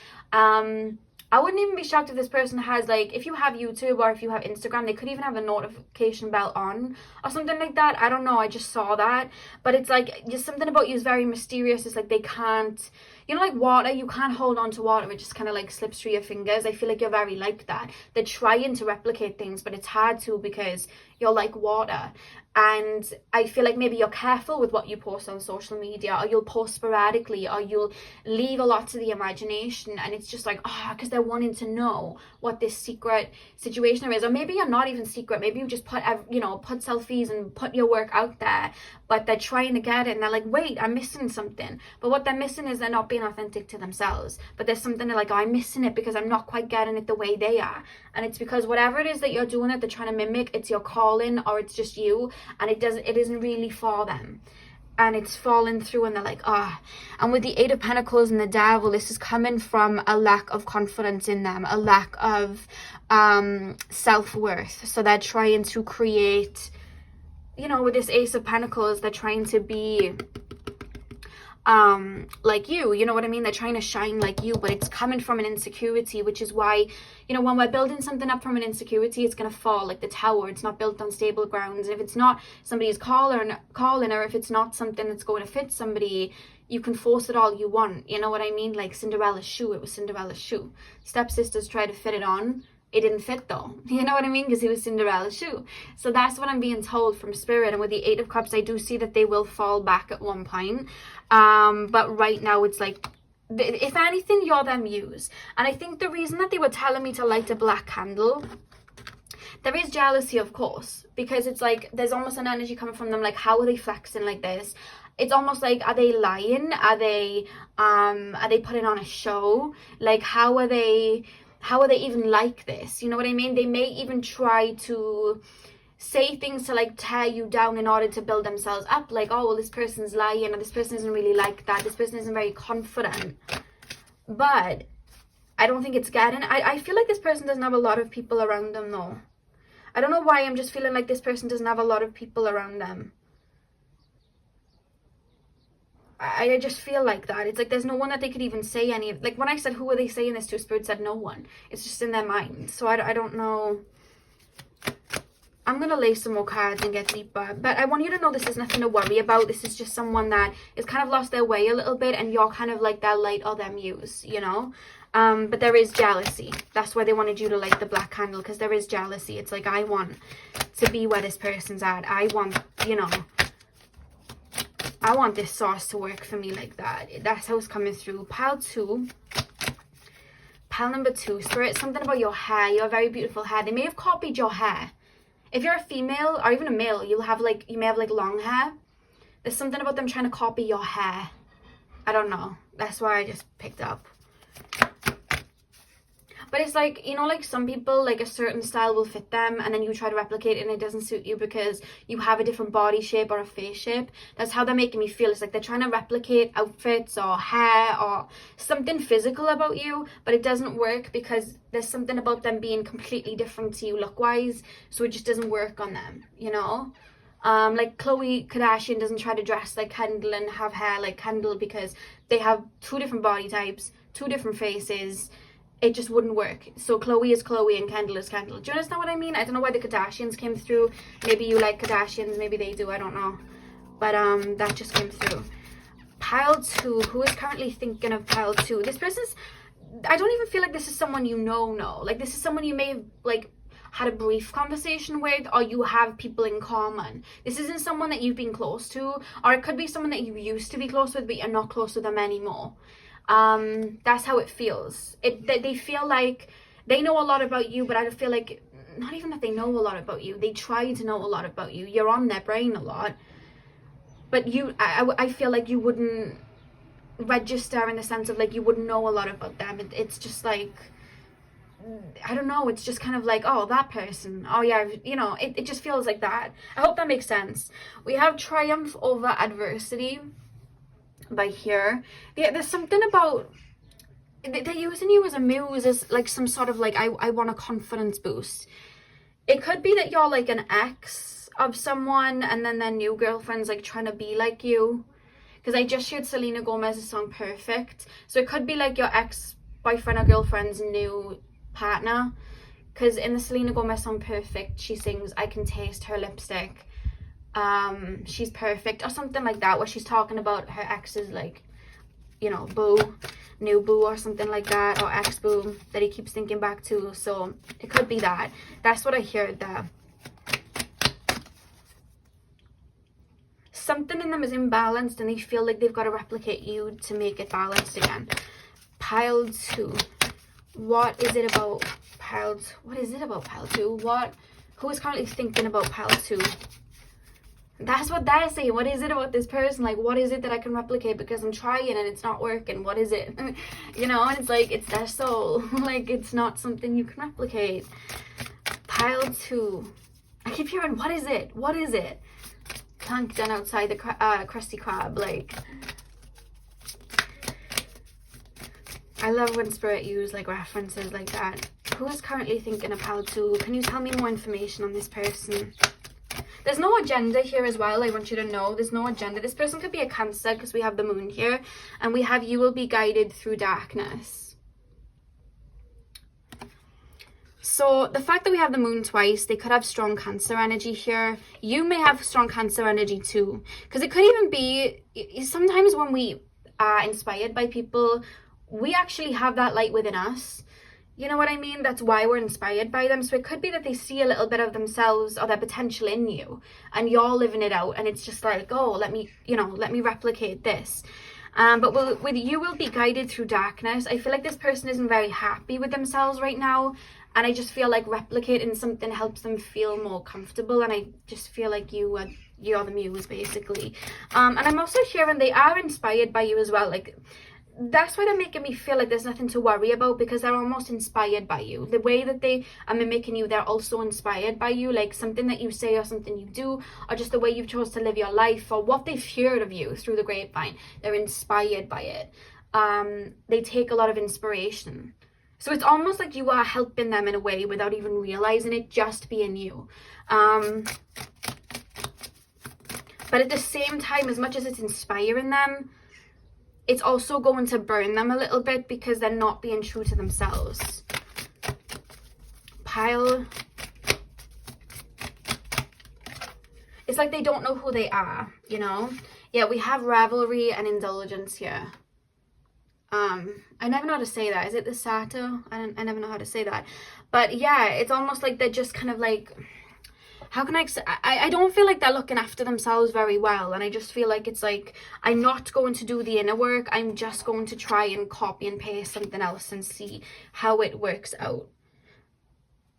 I wouldn't even be shocked if this person has, like, if you have YouTube or if you have Instagram, they could even have a notification bell on or something like that. I don't know. I just saw that. But it's like, just something about you is very mysterious. It's like they can't, you know, like water, you can't hold on to water. It just kind of like slips through your fingers. I feel like you're very like that. They're trying to replicate things, but it's hard to because you're like water. And I feel like maybe you're careful with what you post on social media, or you'll post sporadically, or you'll leave a lot to the imagination. And it's just like, because they're wanting to know what this secret situation is. Or maybe you're not even secret. Maybe you just put selfies and put your work out there, but they're trying to get it. And they're like, wait, I'm missing something. But what they're missing is they're not being authentic to themselves. But there's something they're like, I'm missing it because I'm not quite getting it the way they are. And it's because whatever it is that you're doing that they're trying to mimic, it's your calling or it's just you. And it isn't really for them, and it's falling through, and they're like, And with the Eight of Pentacles and the Devil, this is coming from a lack of confidence in them, a lack of self-worth. So they're trying to create, you know, with this Ace of Pentacles, they're trying to be like you know what I mean? They're trying to shine like you, but it's coming from an insecurity, which is why, you know, when we're building something up from an insecurity, it's going to fall like the tower. It's not built on stable grounds. And if it's not somebody's calling, or if it's not something that's going to fit somebody, you can force it all you want. You know what I mean? Like Cinderella's shoe, it was Cinderella's shoe. Stepsisters tried to fit it on. It didn't fit though. You know what I mean? Because it was Cinderella's shoe. So that's what I'm being told from Spirit. And with the Eight of Cups, I do see that they will fall back at one point. But right now it's like if anything, you're their muse. And I think the reason that they were telling me to light a black candle, there is jealousy, of course, because it's like there's almost an energy coming from them, like, how are they flexing like this? It's almost like, are they lying? Are they putting on a show? Like, how are they even like this? You know what I mean? They may even try to say things to like tear you down in order to build themselves up, like, oh well, this person's lying, or this person isn't really like that, this person isn't very confident. But I don't think it's getting, I feel like this person doesn't have a lot of people around them though. I don't know why, I'm just feeling like this person doesn't have a lot of people around them. I just feel like that. It's like there's no one that they could even say any of, like when I said who are they saying this to, Spirit said no one. It's just in their mind. So I don't know. I'm going to lay some more cards and get deeper. But I want you to know this is nothing to worry about. This is just someone that is kind of lost their way a little bit, and you're kind of like their light or their muse, you know? But there is jealousy. That's why they wanted you to light the black candle, because there is jealousy. It's like, I want to be where this person's at. I want, you know, I want this source to work for me like that. That's how it's coming through. Pile 2. Pile number 2. Spirit, something about your hair. You have very beautiful hair. They may have copied your hair. If you're a female or even a male, you may have like long hair. There's something about them trying to copy your hair. I don't know. That's why I just picked up. But it's like, you know, like some people, like a certain style will fit them, and then you try to replicate it and it doesn't suit you because you have a different body shape or a face shape. That's how they're making me feel. It's like they're trying to replicate outfits or hair or something physical about you, but it doesn't work because there's something about them being completely different to you look-wise, so it just doesn't work on them, you know? Like Khloe Kardashian doesn't try to dress like Kendall and have hair like Kendall because they have 2 different body types, 2 different faces. It just wouldn't work. So Khloe is Khloe and Kendall is Kendall. Do you understand what I mean? I don't know why the Kardashians came through. Maybe you like Kardashians, maybe they do, I don't know. But that just came through. Pile 2. Who is currently thinking of pile 2? This person's, I don't even feel like this is someone you know. Like this is someone you may have like had a brief conversation with, or you have people in common. This isn't someone that you've been close to, or it could be someone that you used to be close with but you're not close with them anymore. That's how it feels. They feel like they know a lot about you, but I feel like not even that they know a lot about you. They try to know a lot about you. You're on their brain a lot, but I feel like you wouldn't register in the sense of like you wouldn't know a lot about them. It's just like, I don't know, it's just kind of like, oh, that person, oh yeah, you know, it just feels like that. I hope that makes sense. We have triumph over adversity by here. Yeah, there's something about they're using you as a muse, as like some sort of like, I want a confidence boost. It could be that you're like an ex of someone and then their new girlfriend's like trying to be like you, because I just shared Selena Gomez's song Perfect, so it could be like your ex-boyfriend or girlfriend's new partner, because in the Selena Gomez song Perfect she sings, I can taste her lipstick, she's perfect, or something like that, where she's talking about her ex's, like, you know, boo, new boo or something like that, or ex-boo that he keeps thinking back to. So it could be that. That's what I heard there. Something in them is imbalanced and they feel like they've got to replicate you to make it balanced again. Pile 2. What is it about pile 2? What is it about pile 2? Who is currently thinking about pile 2? That's what they're saying. What is it about this person? Like, what is it that I can replicate because I'm trying and it's not working? What is it? You know, and it's like, it's their soul. Like, it's not something you can replicate. Pile 2. I keep hearing, what is it? What is it? Plank done outside the Krusty Krab. Like, I love when Spirit use like references like that. Who is currently thinking of pile 2? Can you tell me more information on this person? There's no agenda here as well. I want you to know there's no agenda. This person could be a Cancer because we have the moon here. And we have you will be guided through darkness. So the fact that we have the moon twice, they could have strong Cancer energy here. You may have strong Cancer energy too. Because it could even be, sometimes when we are inspired by people, we actually have that light within us. You know what I mean? That's why we're inspired by them. So it could be that they see a little bit of themselves or their potential in you and you're living it out. And it's just like, oh, let me replicate this. But with you will be guided through darkness. I feel like this person isn't very happy with themselves right now, and I just feel like replicating something helps them feel more comfortable, and I just feel like you're the muse, basically. And I'm also hearing they are inspired by you as well. Like, that's why they're making me feel like there's nothing to worry about, because they're almost inspired by you. The way that they are mimicking you, they're also inspired by you. Like, something that you say or something you do, or just the way you've chose to live your life, or what they've heard of you through the grapevine, they're inspired by it. They take a lot of inspiration. So it's almost like you are helping them in a way without even realizing it, just being you. But at the same time, as much as it's inspiring them, it's also going to burn them a little bit, because they're not being true to themselves. Pile. It's like they don't know who they are, you know? Yeah, we have revelry and indulgence here. I never know how to say that. Is it the Sato? I never know how to say that. But yeah, it's almost like they're just kind of like... How can I don't feel like they're looking after themselves very well, and I just feel like it's like, I'm not going to do the inner work, I'm just going to try and copy and paste something else and see how it works out.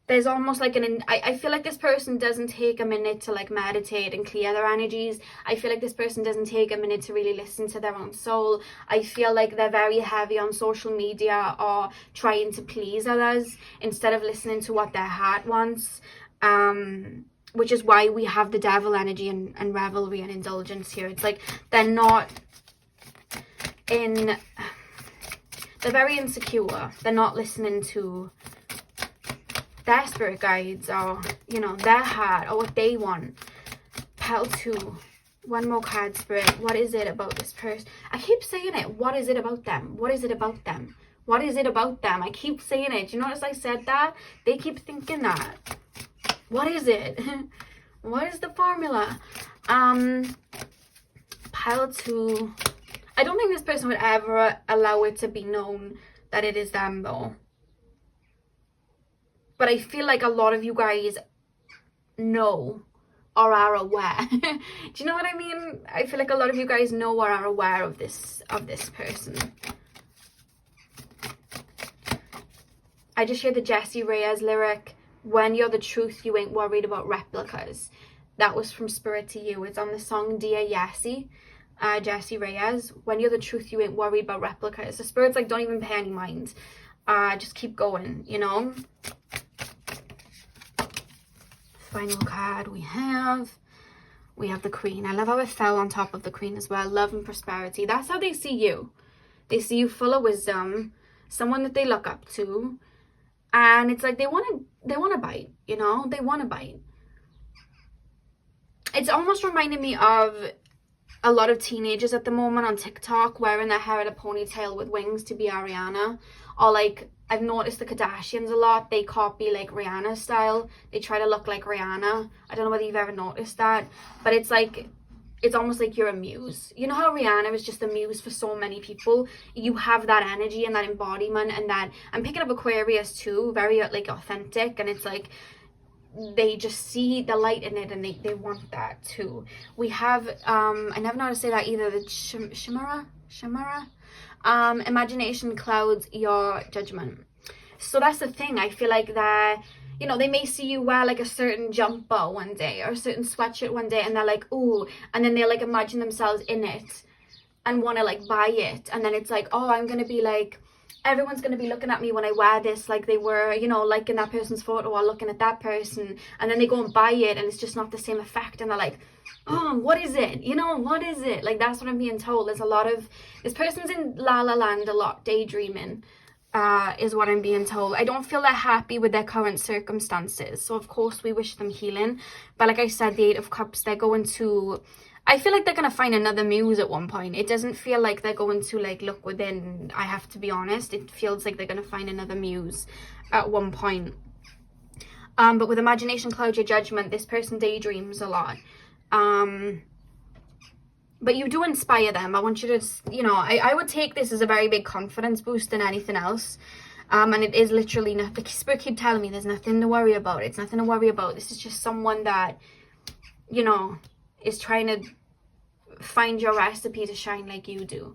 There's almost like I feel like this person doesn't take a minute to like meditate and clear their energies. I feel like this person doesn't take a minute to really listen to their own soul. I feel like they're very heavy on social media or trying to please others instead of listening to what their heart wants. Which is why we have the devil energy and revelry and indulgence here. It's like they're very insecure. They're not listening to their spirit guides, or, you know, their heart, or what they want. Pile 2. One more card, Spirit. What is it about this person? I keep saying it. What is it about them? What is it about them? What is it about them? I keep saying it. Do you notice I said that? They keep thinking that. What is it? What is the formula? Pile 2. I don't think this person would ever allow it to be known that it is them, though. But I feel like a lot of you guys know or are aware. Do you know what I mean? I feel like a lot of you guys know or are aware of this person. I just hear the Jessie Reyes lyric. When you're the truth, you ain't worried about replicas. That was from Spirit to you. It's on the song Dear Yessie, Jessie Reyes. When you're the truth, you ain't worried about replicas. The Spirit's like, don't even pay any mind. Just keep going, you know? Final card we have the Queen. I love how it fell on top of the Queen as well. Love and prosperity. That's how they see you. They see you full of wisdom, someone that they look up to. And it's like they want to bite, you know? They want to bite. It's almost reminding me of a lot of teenagers at the moment on TikTok wearing their hair in a ponytail with wings to be Ariana. Or like, I've noticed the Kardashians a lot. They copy like Rihanna's style. They try to look like Rihanna. I don't know whether you've ever noticed that. But it's like, it's almost like you're a muse. You know how Rihanna is just a muse for so many people? You have that energy and that embodiment, and that, I'm picking up Aquarius too, very like authentic, and it's like they just see the light in it and they want that too. We have, I never know how to say that either, the Chimera? Imagination clouds your judgment. So that's the thing. I feel like that, you know, they may see you wear like a certain jumper one day or a certain sweatshirt one day, and they're like, ooh, and then they like imagine themselves in it and want to like buy it. And then it's like, oh, I'm going to be like, everyone's going to be looking at me when I wear this like they were, you know, liking that person's photo or looking at that person. And then they go and buy it and it's just not the same effect. And they're like, oh, what is it? You know, what is it? Like, that's what I'm being told. There's a lot of, this person's in La La Land a lot, daydreaming. Is what I'm being told. I don't feel that happy with their current circumstances, so of course we wish them healing. But like I said, the Eight of Cups, they're going to, I feel like they're going to find another muse at one point. It doesn't feel like they're going to like look within, I have to be honest. It feels like they're going to find another muse at one point. But with imagination cloud your judgment, this person daydreams a lot. But you do inspire them. I want you to, you know, I would take this as a very big confidence boost than anything else. And it is literally nothing. The Spirit keep telling me there's nothing to worry about. It's nothing to worry about. This is just someone that, you know, is trying to find your recipe to shine like you do.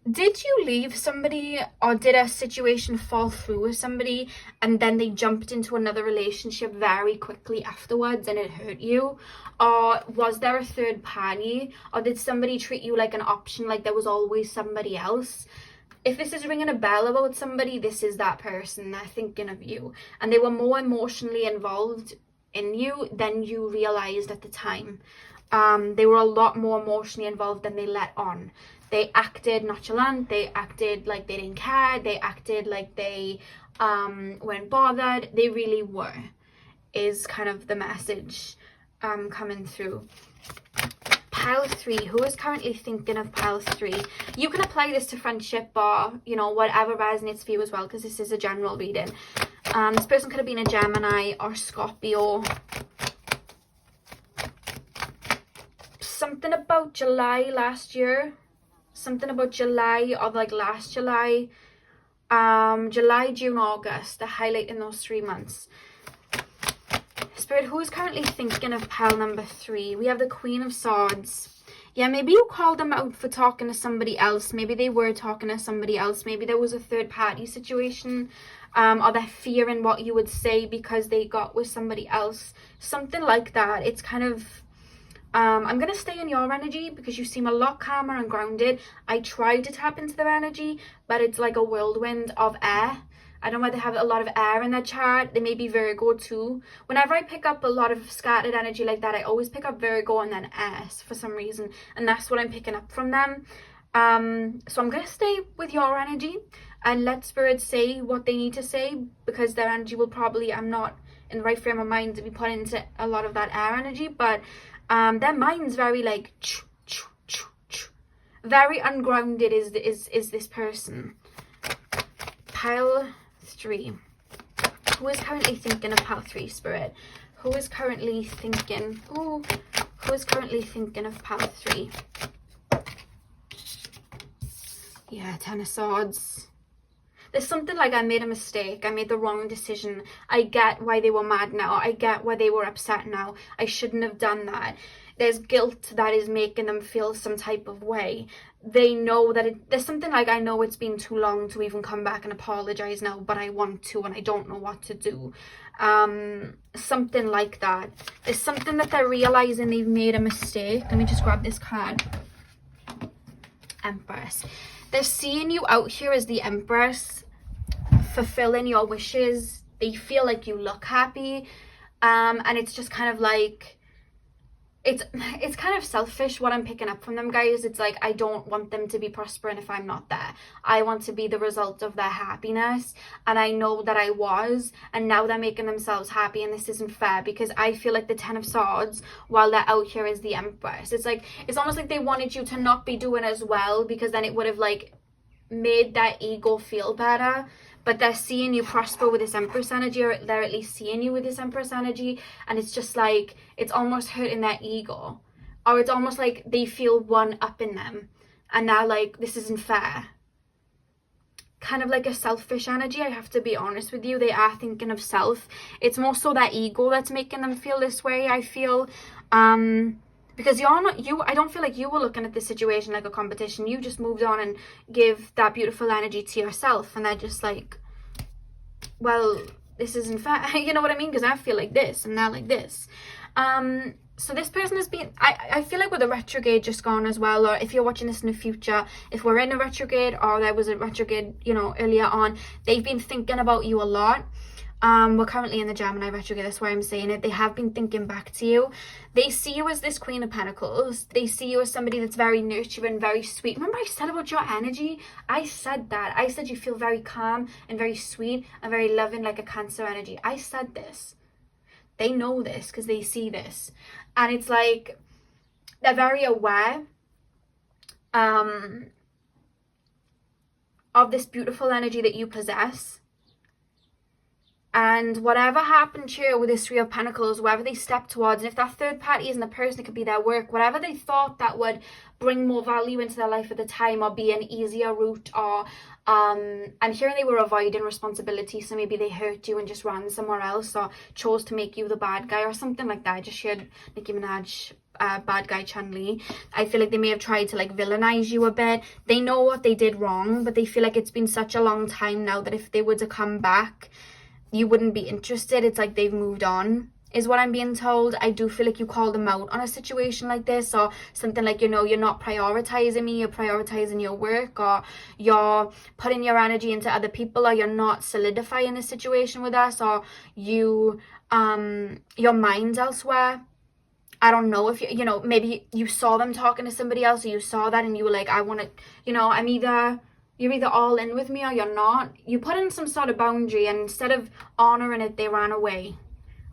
Did you leave somebody, or did a situation fall through with somebody and then they jumped into another relationship very quickly afterwards and it hurt you? Or was there a third party? Or did somebody treat you like an option, like there was always somebody else? If this is ringing a bell about somebody, this is that person. They're thinking of you. And they were more emotionally involved in you than you realized at the time. They were a lot more emotionally involved than they let on. They acted nonchalant, they acted like they didn't care, they acted like they weren't bothered. They really were, is kind of the message coming through. Pile 3, who is currently thinking of pile 3? You can apply this to friendship or, you know, whatever resonates for you as well, because this is a general reading. This person could have been a Gemini or Scorpio. Something about July last year. Something about July or like last July. July, June, August. The highlight in those 3 months. Spirit, who is currently thinking of pile number 3? We have the Queen of Swords. Yeah, maybe you called them out for talking to somebody else. Maybe they were talking to somebody else. Maybe there was a third party situation. Or they're fearing what you would say because they got with somebody else. Something like that. It's kind of... I'm going to stay in your energy because you seem a lot calmer and grounded. I tried to tap into their energy, but it's like a whirlwind of air. I don't know whether they have a lot of air in their chart. They may be Virgo too. Whenever I pick up a lot of scattered energy like that, I always pick up Virgo and then air for some reason. And that's what I'm picking up from them. So I'm going to stay with your energy and let Spirit say what they need to say, because their energy will probably, I'm not in the right frame of mind to be put into a lot of that air energy, but their mind's very like very ungrounded is this person. Pile 3. Who is currently thinking of pile 3, Spirit? Who is currently thinking? Who is currently thinking of pile 3? Yeah, 10 of Swords. There's something like, I made a mistake, I made the wrong decision, I get why they were mad now, I get why they were upset now, I shouldn't have done that. There's guilt that is making them feel some type of way. They know that there's something like, I know it's been too long to even come back and apologize now, but I want to and I don't know what to do. Something like that. There's something that they're realizing they've made a mistake. Let me just grab this card. Empress. They're seeing you out here as the Empress, fulfilling your wishes. They feel like you look happy, and it's just kind of like, it's kind of selfish what I'm picking up from them, guys. It's like, I don't want them to be prospering if I'm not there. I want to be the result of their happiness, and I know that I was, and now they're making themselves happy, and this isn't fair, because I feel like the 10 of Swords, while they're out here as the Empress, it's like, it's almost like they wanted you to not be doing as well, because then it would have like made their ego feel better. But they're seeing you prosper with this Empress energy, or they're at least seeing you with this Empress energy, and it's just like, it's almost hurting their ego, or it's almost like they feel one up in them, and they're like, this isn't fair. Kind of like a selfish energy, I have to be honest with you. They are thinking of self. It's more so their ego that's making them feel this way, I feel. Because I don't feel like you were looking at this situation like a competition. You just moved on and give that beautiful energy to yourself, and they're just like, well, this isn't fair. You know what I mean? Because I feel like this and they're like this. So this person has been, I feel like with a retrograde just gone as well, or if you're watching this in the future, if we're in a retrograde or there was a retrograde, you know, earlier on, they've been thinking about you a lot. We're currently in the Gemini retrograde, that's why I'm saying it. They have been thinking back to you. They see you as this Queen of Pentacles. They see you as somebody that's very nurturing, very sweet. Remember I said about your energy? I said that. I said you feel very calm and very sweet and very loving, like a Cancer energy. I said this. They know this because they see this. And it's like, they're very aware of this beautiful energy that you possess. And whatever happened to you with this Three of Pentacles, wherever they stepped towards, and if that third party isn't a person, it could be their work, whatever they thought that would bring more value into their life at the time, or be an easier route, or I'm hearing they were avoiding responsibility, so maybe they hurt you and just ran somewhere else, or chose to make you the bad guy or something like that. I just shared Nicki Minaj, bad guy Chun-Li. I feel like they may have tried to like villainize you a bit. They know what they did wrong, but they feel like it's been such a long time now that if they were to come back, you wouldn't be interested. It's like they've moved on, is what I'm being told. I do feel like you called them out on a situation like this, or something like, you know, you're not prioritizing me, you're prioritizing your work, or you're putting your energy into other people, or you're not solidifying the situation with us, or you your mind's elsewhere. I don't know if you know, maybe you saw them talking to somebody else, or you saw that and you were like, I want to, you know, you're either all in with me or you're not. You put in some sort of boundary, and instead of honoring it, they ran away,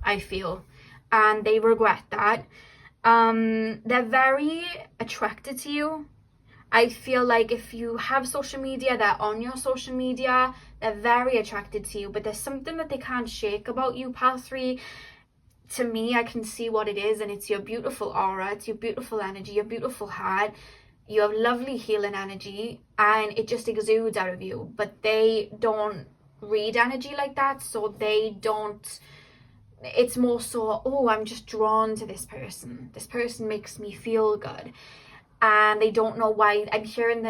I feel. And they regret that. They're very attracted to you. I feel like if you have social media, they're on your social media. They're very attracted to you. But there's something that they can't shake about you, Pal 3. To me, I can see what it is. And it's your beautiful aura. It's your beautiful energy, your beautiful heart. You have lovely healing energy, and it just exudes out of you. But they don't read energy like that, so they don't. It's more so, oh, I'm just drawn to this person. This person makes me feel good, and they don't know why. I'm hearing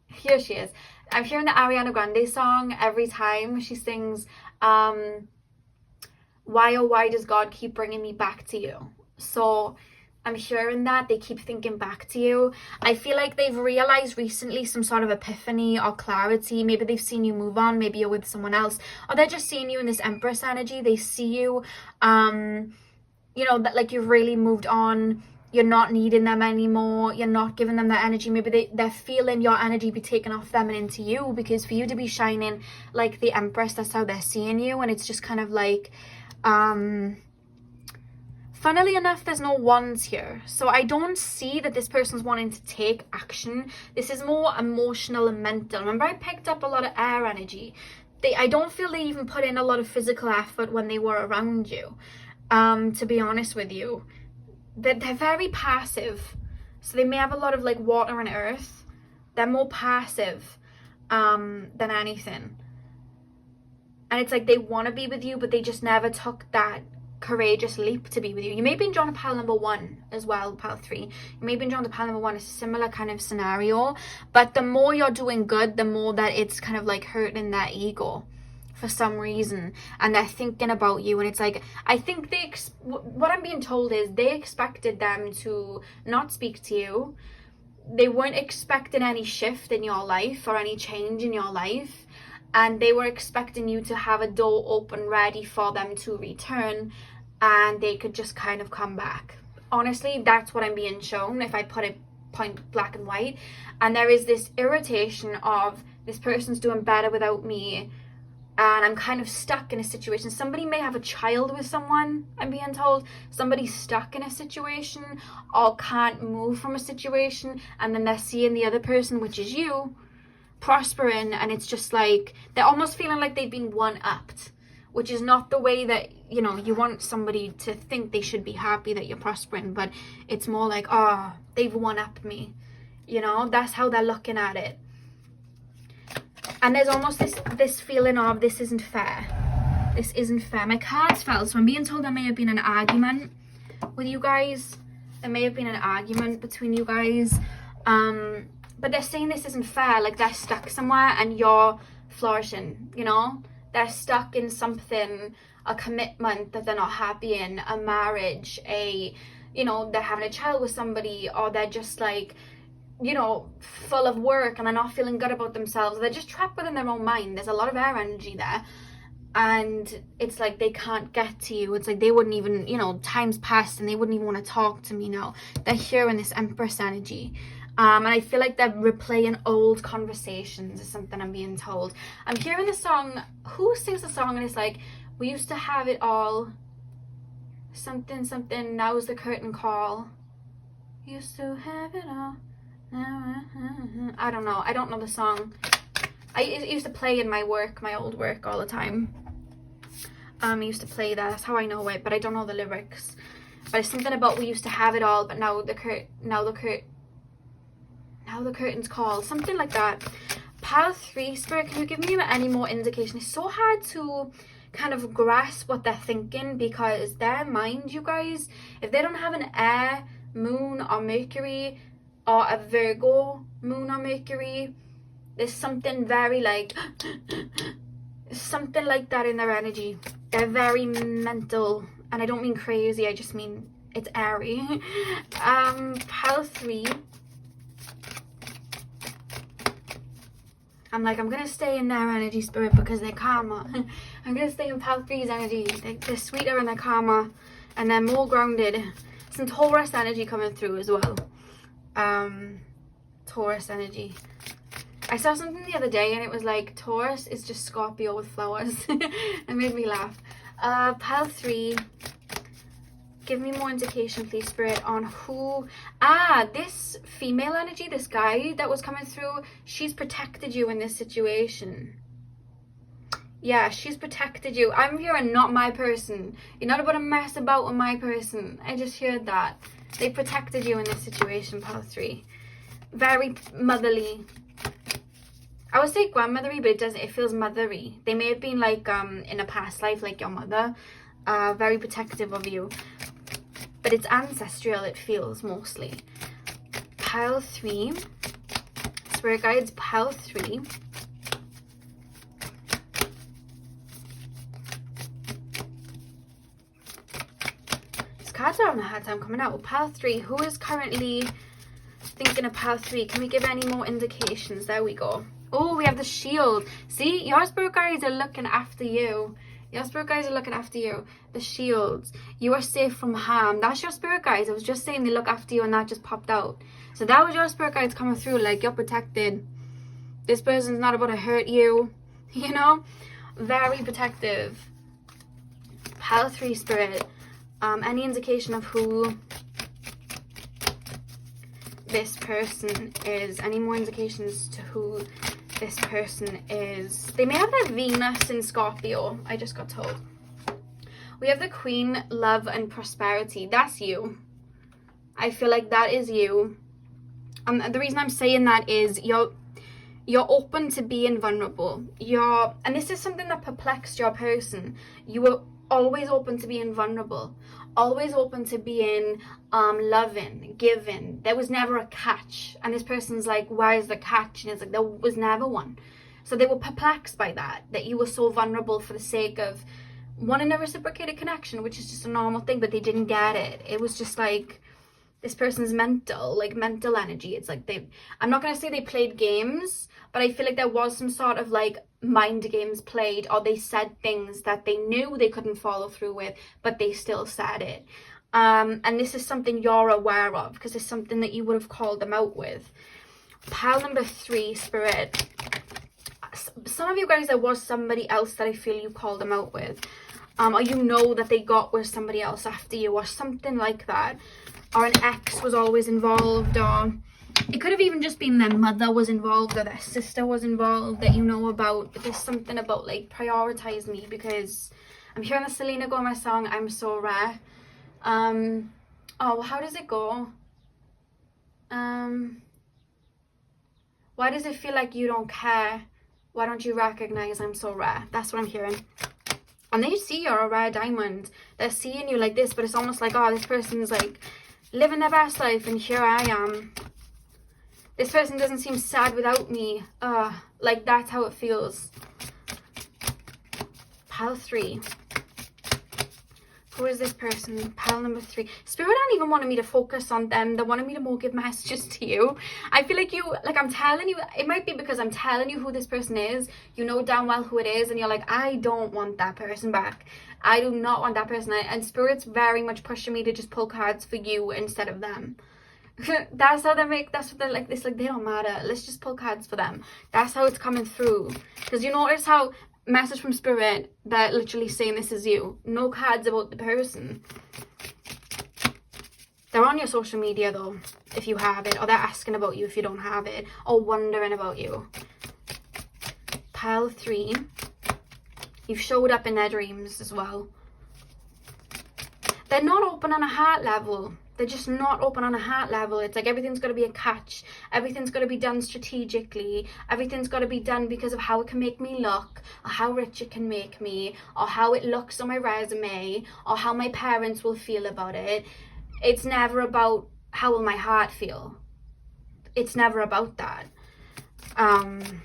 here she is. I'm hearing the Ariana Grande song every time she sings. Why, oh why does God keep bringing me back to you? So I'm hearing that they keep thinking back to you. I feel like they've realized recently some sort of epiphany or clarity. Maybe they've seen you move on. Maybe you're with someone else, or they're just seeing you in this Empress energy. They see you, you know, that like you've really moved on. You're not needing them anymore. You're not giving them that energy. Maybe they're feeling your energy be taken off them and into you, because for you to be shining like the Empress, that's how they're seeing you. And it's just kind of like, funnily enough, there's no wands here. So I don't see that this person's wanting to take action. This is more emotional and mental. Remember, I picked up a lot of air energy. I don't feel they even put in a lot of physical effort when they were around you, to be honest with you. They're very passive. So they may have a lot of like water and earth. They're more passive than anything. And it's like they want to be with you, but they just never took that courageous leap to be with you. You may have been drawn to pile number 1 as well, pile 3. You may have been drawn to pile number 1. It's a similar kind of scenario, but the more you're doing good, the more that it's kind of like hurting their ego for some reason, and they're thinking about you. And it's like, I think what I'm being told is they expected them to not speak to you. They weren't expecting any shift in your life or any change in your life, and they were expecting you to have a door open ready for them to return, and they could just kind of come back. Honestly, that's what I'm being shown if I put it point black and white. And there is this irritation of, this person's doing better without me, and I'm kind of stuck in a situation. Somebody may have a child with someone, I'm being told. Somebody's stuck in a situation or can't move from a situation, and then they're seeing the other person, which is you, prospering, and it's just like they're almost feeling like they've been one-upped, which is not the way that, you know, you want somebody to think. They should be happy that you're prospering, but it's more like, oh, they've one-upped me, you know. That's how they're looking at it. And there's almost this feeling of, this isn't fair. This isn't fair. My cards fell, so I'm being told there may have been an argument with you guys. There may have been an argument between you guys. But they're saying this isn't fair. Like, they're stuck somewhere and you're flourishing, you know? They're stuck in something, a commitment that they're not happy in, a marriage, you know, they're having a child with somebody, or they're just like, you know, full of work and they're not feeling good about themselves. They're just trapped within their own mind. There's a lot of air energy there. And it's like they can't get to you. It's like they wouldn't even, you know, time's passed and they wouldn't even want to talk to me now. They're here in this Empress energy. And I feel like they're replaying old conversations is something I'm being told. I'm hearing the song, who sings the song? And it's like, we used to have it all. Something, something, now's the curtain call. Used to have it all. I don't know. I don't know the song. I used to play in my work, my old work, all the time. I used to play that. That's how I know it, but I don't know the lyrics. But it's something about we used to have it all, but now the curtain's call, something like that. Pile 3, Spirit, can you give me any more indication? It's so hard to kind of grasp what they're thinking, because their mind, you guys, if they don't have an air moon or Mercury, or a Virgo moon or Mercury, there's something very like something like that in their energy. They're very mental, and I don't mean crazy, I just mean it's airy. Pile 3, I'm like, I'm gonna stay in their energy, Spirit, because they're calmer. I'm gonna stay in pile 3's energy. They're sweeter and they're calmer, and they're more grounded. Some Taurus energy coming through as well. Taurus energy. I saw something the other day and it was like, Taurus is just Scorpio with flowers. It made me laugh. Pile 3. Give me more indication, please, Spirit, on who... this female energy, this guy that was coming through, she's protected you in this situation. Yeah, she's protected you. I'm hearing not my person. You're not about to mess about with my person. I just heard that. They protected you in this situation, pile 3. Very motherly. I would say grandmothery, but it feels mothery. They may have been like in a past life, like your mother. Very protective of you. But it's ancestral, it feels, mostly. Pile 3. Spirit guides, pile 3. These cards are having a hard time coming out. Pile 3. Who is currently thinking of pile 3? Can we give any more indications? There we go. Oh, we have the shield. See, your spirit guides are looking after you. Your spirit guides are looking after you. The shields. You are safe from harm. That's your spirit guides. I was just saying they look after you, and that just popped out. So that was your spirit guides coming through. Like, you're protected. This person's not about to hurt you. You know? Very protective. Pile 3, Spirit. Any indication of who this person is? Any more indications to who this person is? They may have their Venus in Scorpio, I just got told. We have the Queen, love and prosperity. That's you. I feel like that is you. The reason I'm saying that is you're open to being vulnerable. And this is something that perplexed your person. You were always open to being vulnerable. Always open to being loving, giving. There was never a catch. And this person's like, why is the catch? And it's like, there was never one. So they were perplexed by that you were so vulnerable for the sake of wanting a reciprocated connection, which is just a normal thing, but they didn't get it. It was just like, this person's mental energy. It's like I'm not going to say they played games, but I feel like there was some sort of like mind games played, or they said things that they knew they couldn't follow through with, but they still said it. And this is something you're aware of, because it's something that you would have called them out with. Pile number 3, Spirit. Some of you guys, there was somebody else that I feel you called them out with. Or you know that they got with somebody else after you, or something like that. Or an ex was always involved, or it could have even just been their mother was involved, or their sister was involved that you know about. But there's something about like, prioritize me, because I'm hearing the Selena Gomez song, I'm So Rare. Oh, well, how does it go? Why does it feel like you don't care? Why don't you recognize I'm so rare? That's what I'm hearing. And they see you're a rare diamond. They're seeing you like this, but it's almost like, oh, this person's like living their best life, and here I am. This person doesn't seem sad without me. Like, that's how it feels. Pile 3. Who is this person? Pile number 3. Spirit don't even wanted me to focus on them. They wanted me to more give messages to you. I feel like I'm telling you, it might be because I'm telling you who this person is. You know damn well who it is, and you're like, I don't want that person back. I do not want that person. And Spirit's very much pushing me to just pull cards for you instead of them. That's what they're like this, like, they don't matter. Let's just pull cards for them. That's how it's coming through. Because you notice how message from Spirit, they're literally saying this is you. No cards about the person. They're on your social media though, if you have it, or they're asking about you if you don't have it, or wondering about you. Pile 3. You've showed up in their dreams as well. They're not open on a heart level. They're just not open on a heart level. It's like everything's got to be a catch. Everything's got to be done strategically. Everything's got to be done because of how it can make me look, or how rich it can make me, or how it looks on my resume, or how my parents will feel about it. It's never about how will my heart feel. It's never about that. And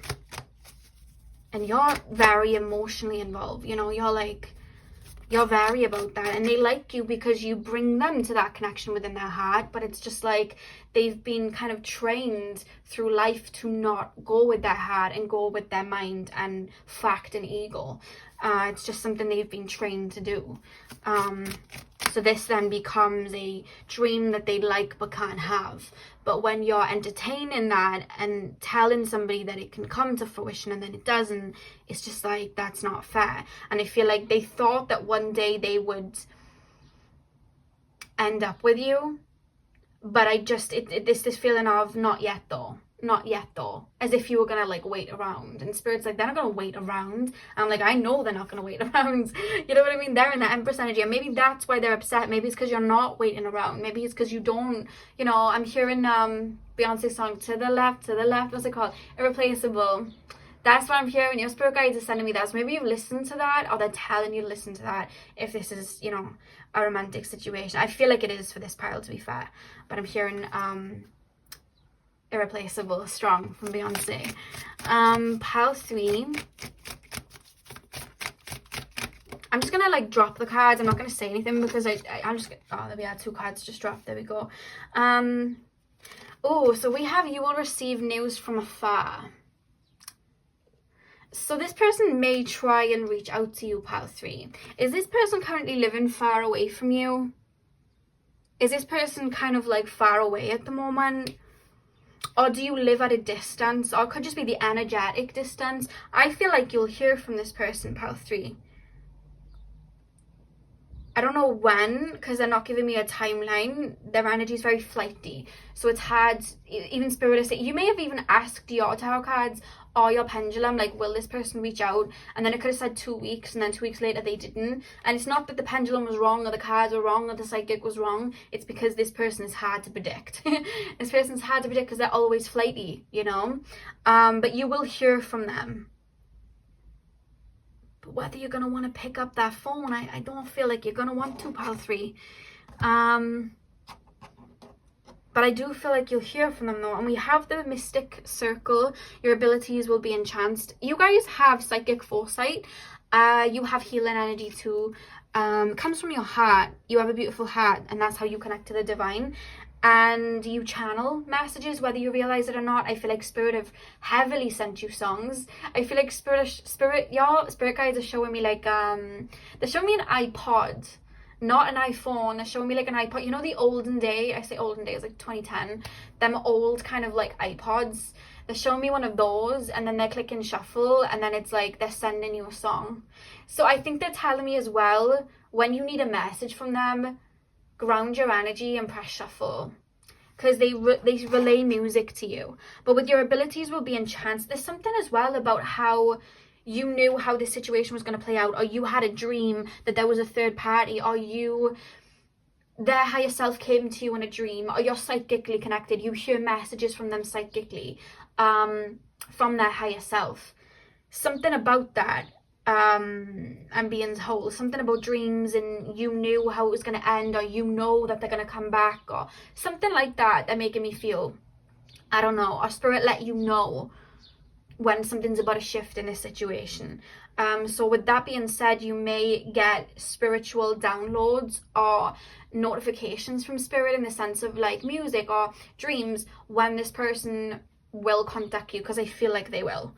you're very emotionally involved. You know, you're very about that, and they like you because you bring them to that connection within their heart. But it's just like they've been kind of trained through life to not go with their heart and go with their mind and fact and ego. It's just something they've been trained to do. So this then becomes a dream that they like but can't have. But when you're entertaining that and telling somebody that it can come to fruition and then it doesn't, it's just like, that's not fair. And I feel like they thought that one day they would end up with you. But it's this feeling of not yet though. Not yet though, as if you were gonna like wait around, and Spirit's like, they're not gonna wait around. And I'm like, I know they're not gonna wait around. You know what I mean? They're in that Empress energy, and maybe that's why they're upset. Maybe it's because you're not waiting around. Maybe it's because you don't, you know. I'm hearing Beyonce's song to the left, what's it called, Irreplaceable. That's what I'm hearing. Your spirit guides are sending me that. So maybe you've listened to that, or they're telling you to listen to that if this is, you know, a romantic situation. I feel like it is for this pile, to be fair, but I'm hearing Irreplaceable, Strong from Beyonce. Pile 3. I'm just gonna like drop the cards. I'm not gonna say anything because I'm just, oh, there we are, 2 cards just dropped. There we go. Oh, so we have, you will receive news from afar. So this person may try and reach out to you, pile 3. Is this person currently living far away from you? Is this person kind of like far away at the moment? Or do you live at a distance? Or it could just be the energetic distance. I feel like you'll hear from this person, pile 3. I don't know when, because they're not giving me a timeline. Their energy is very flighty. So it's hard, even Spirit is saying, you may have even asked your tarot cards or your pendulum, like, will this person reach out? And then it could have said 2 weeks, and then 2 weeks later they didn't. And it's not that the pendulum was wrong, or the cards were wrong, or the psychic was wrong. It's because this person is hard to predict. This person's hard to predict because they're always flighty, you know? But you will hear from them. But whether you're going to want to pick up that phone, I don't feel like you're going to want to, pile 3. But I do feel like you'll hear from them though. And we have the Mystic Circle. Your abilities will be enhanced. You guys have psychic foresight. You have healing energy too. Comes from your heart. You have a beautiful heart, and that's how you connect to the divine. And you channel messages, whether you realize it or not. I feel like Spirit have heavily sent you songs. I feel like your spirit guides are showing me like they're showing me an iPod, not an iPhone. They're showing me like an iPod, you know, the olden day, I say olden days, like 2010, them old kind of like iPods. They're showing me one of those, and then they're clicking shuffle, and then it's like they're sending you a song. So I think they're telling me as well, when you need a message from them, ground your energy and press shuffle, because they relay music to you. But with your abilities will be enhanced. There's something as well about how you knew how this situation was going to play out, or you had a dream that there was a third party, or their higher self came to you in a dream, or you're psychically connected. You hear messages from them psychically, from their higher self. Something about that. And being whole, something about dreams, and you knew how it was going to end, or you know that they're going to come back, or something like that. They're making me feel, I don't know, or Spirit let you know when something's about to shift in this situation. So with that being said, you may get spiritual downloads or notifications from Spirit in the sense of like music or dreams when this person will contact you, because I feel like they will.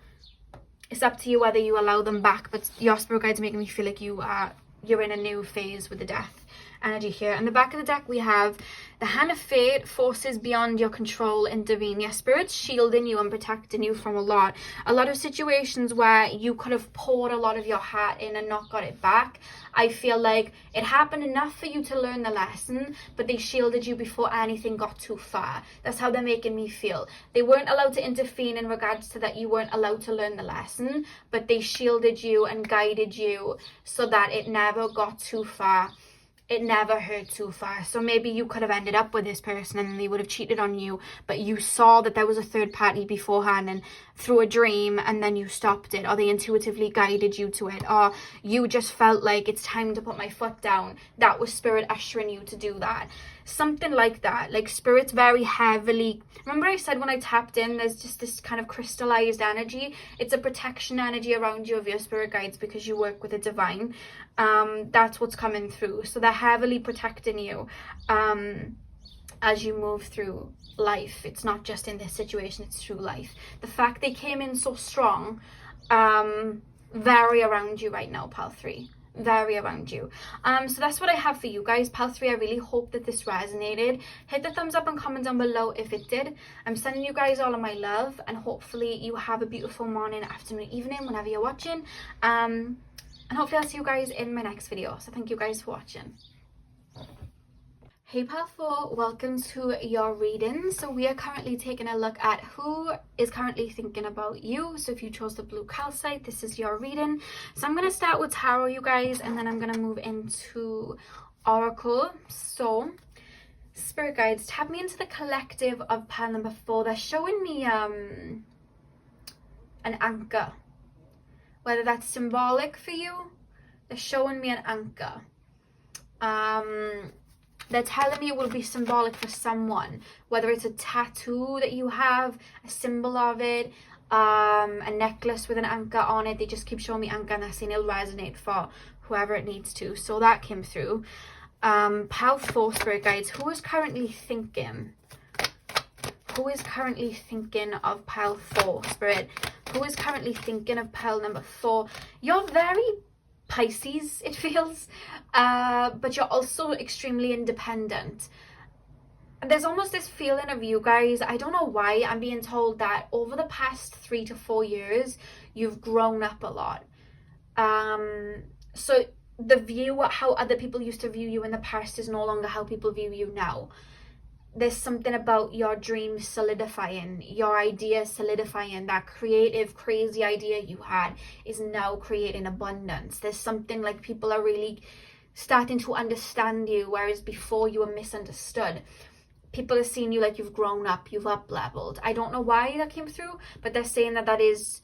It's up to you whether you allow them back, but your spirit guides are making me feel like you're in a new phase with the death. energy here. In the back of the deck, we have the Hand of Fate, forces beyond your control intervene. Your spirit's shielding you and protecting you from a lot of situations where you could have poured a lot of your heart in and not got it back. I feel like it happened enough for you to learn the lesson, but they shielded you before anything got too far. That's how they're making me feel. They weren't allowed to intervene in regards to that you weren't allowed to learn the lesson, but they shielded you and guided you so that it never got too far. It never hurt too far. So maybe you could have ended up with this person and they would have cheated on you, but you saw that there was a third party beforehand and through a dream, and then you stopped it, or they intuitively guided you to it, or you just felt like it's time to put my foot down. That was spirit ushering you to do that. Something like that. Like spirit's very heavily, remember I said when I tapped in, there's just this kind of crystallized energy. It's a protection energy around you of your spirit guides because you work with the divine. That's what's coming through. So they're heavily protecting you as you move through life. It's not just in this situation, it's through life. The fact they came in so strong, very around you right now, pal 3. Very around you. So that's what I have for you guys, pal 3. I really hope that this resonated. Hit the thumbs up and comment down below if it did. I'm sending you guys all of my love, and hopefully you have a beautiful morning, afternoon, evening, whenever you're watching. And hopefully I'll see you guys in my next video. So thank you guys for watching. Hey pal 4, welcome to your reading. So we are currently taking a look at who is currently thinking about you. So if you chose the blue calcite, this is your reading. So I'm going to start with tarot, you guys, and then I'm going to move into oracle. So spirit guides, tap me into the collective of pile number 4. They're showing me an anchor. Whether that's symbolic for you, they're showing me an anchor. They're telling me it will be symbolic for someone, whether it's a tattoo that you have, a symbol of it, a necklace with an anchor on it. They just keep showing me anchor, and they're saying it'll resonate for whoever it needs to. So that came through. Pile 4 spirit guides, who is currently thinking? Who is currently thinking of pile 4 spirit? Who is currently thinking of pile number 4? You're very Pisces, it feels, but you're also extremely independent. There's almost this feeling of you guys, I don't know why, I'm being told that over the past 3 to 4 years, you've grown up a lot. So the view, how other people used to view you in the past is no longer how people view you now. There's something about your dreams solidifying, your ideas solidifying. That creative, crazy idea you had is now creating abundance. There's something like people are really starting to understand you, whereas before you were misunderstood. People are seeing you like you've grown up, you've up-leveled. I don't know why that came through, but they're saying that that is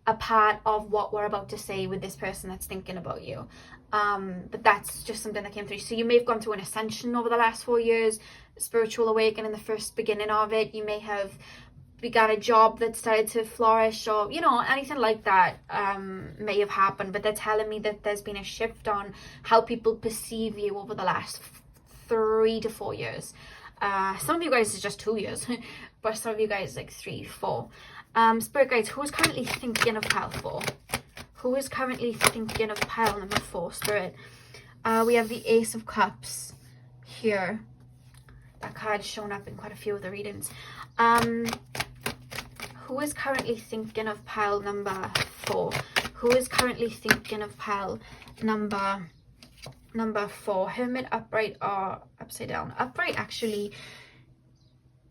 a part of what we're about to say with this person that's thinking about you. But that's just something that came through. So you may have gone through an ascension over the last 4 years, spiritual awakening, the first beginning of it. You may have got a job that started to flourish, or you know, anything like that may have happened. But they're telling me that there's been a shift on how people perceive you over the last 3 to 4 years. Some of you guys is just 2 years, but some of you guys like 3, 4. Spirit guides, who is currently thinking of pile 4? Who is currently thinking of pile number 4, spirit? We have the Ace of Cups here. That card's shown up in quite a few of the readings. Who is currently thinking of pile number 4? Who is currently thinking of pile number 4? Hermit, upright, or upside down? Upright, actually.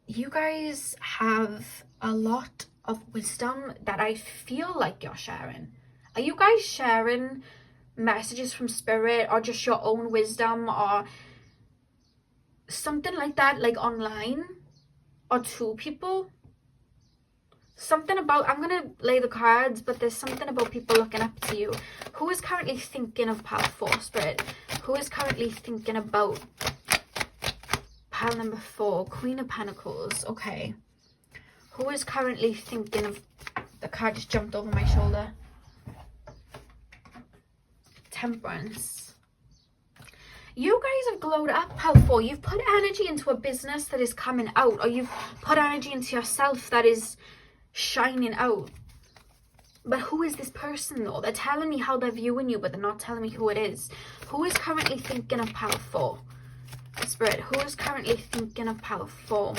You guys have a lot of wisdom that I feel like you're sharing. Are you guys sharing messages from spirit, or just your own wisdom, or something like that, like online, or to people? Something about, I'm gonna lay the cards, but there's something about people looking up to you. Who is currently thinking of pile 4, spirit? Who is currently thinking about pile number 4? Queen of Pentacles. Okay. Who is currently thinking of, the card just jumped over my shoulder. Temperance. You guys have glowed up, pile 4. You've put energy into a business that is coming out, or you've put energy into yourself that is shining out. But who is this person though? They're telling me how they're viewing you, but they're not telling me who it is. Who is currently thinking of pile 4? Spirit, who is currently thinking of pile 4?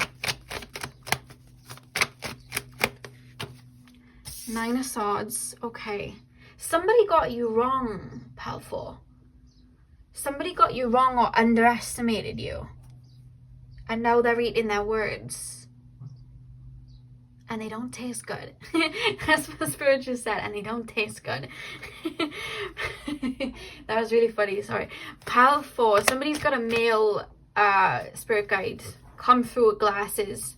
9 of Swords. Okay. Somebody got you wrong, pile 4. Somebody got you wrong or underestimated you. And now they're eating their words. And they don't taste good. That's what Spirit just said. And they don't taste good. That was really funny. Sorry. Pile 4. Somebody's got a male spirit guide come through with glasses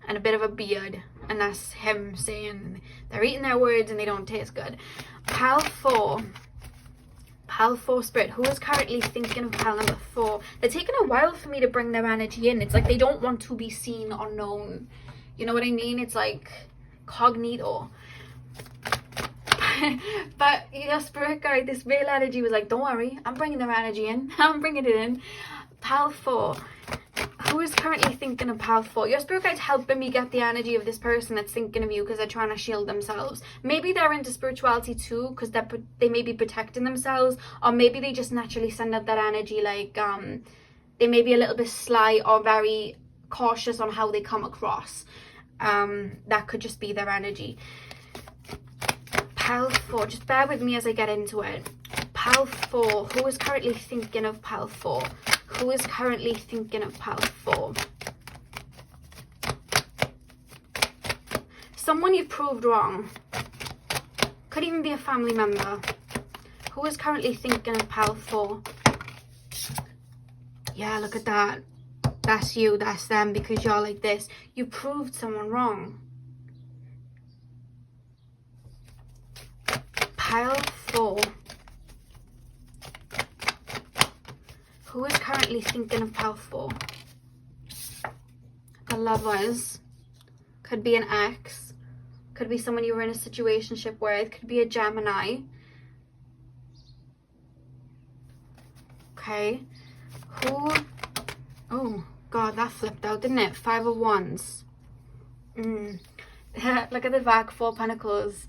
and a bit of a beard. And that's him saying they're eating their words and they don't taste good. Pile 4. Pile 4 Spirit, who is currently thinking of pile number 4? They're taking a while for me to bring their energy in. It's like they don't want to be seen or known. You know what I mean? It's like cognito. But your spirit guide, this male energy was like, don't worry, I'm bringing their energy in. I'm bringing it in. Pile 4. Who is currently thinking of pile 4? Your spirit guide's helping me get the energy of this person that's thinking of you because they're trying to shield themselves. Maybe they're into spirituality too because they may be protecting themselves, or maybe they just naturally send out that energy like they may be a little bit sly or very cautious on how they come across. That could just be their energy. Pile 4, just bear with me as I get into it. Pile 4, who is currently thinking of pile 4? Who is currently thinking of pile 4? Someone you proved wrong. Could even be a family member. Who is currently thinking of pile 4? Yeah, look at that. That's you, that's them, because you're like this. You proved someone wrong. Pile 4. Who is currently thinking of pile 4? The Lovers. Could be an ex. Could be someone you were in a situationship with. Could be a Gemini. Okay. Who... Oh, God, that flipped out, didn't it? 5 of Wands. Look at the back, 4 Pentacles.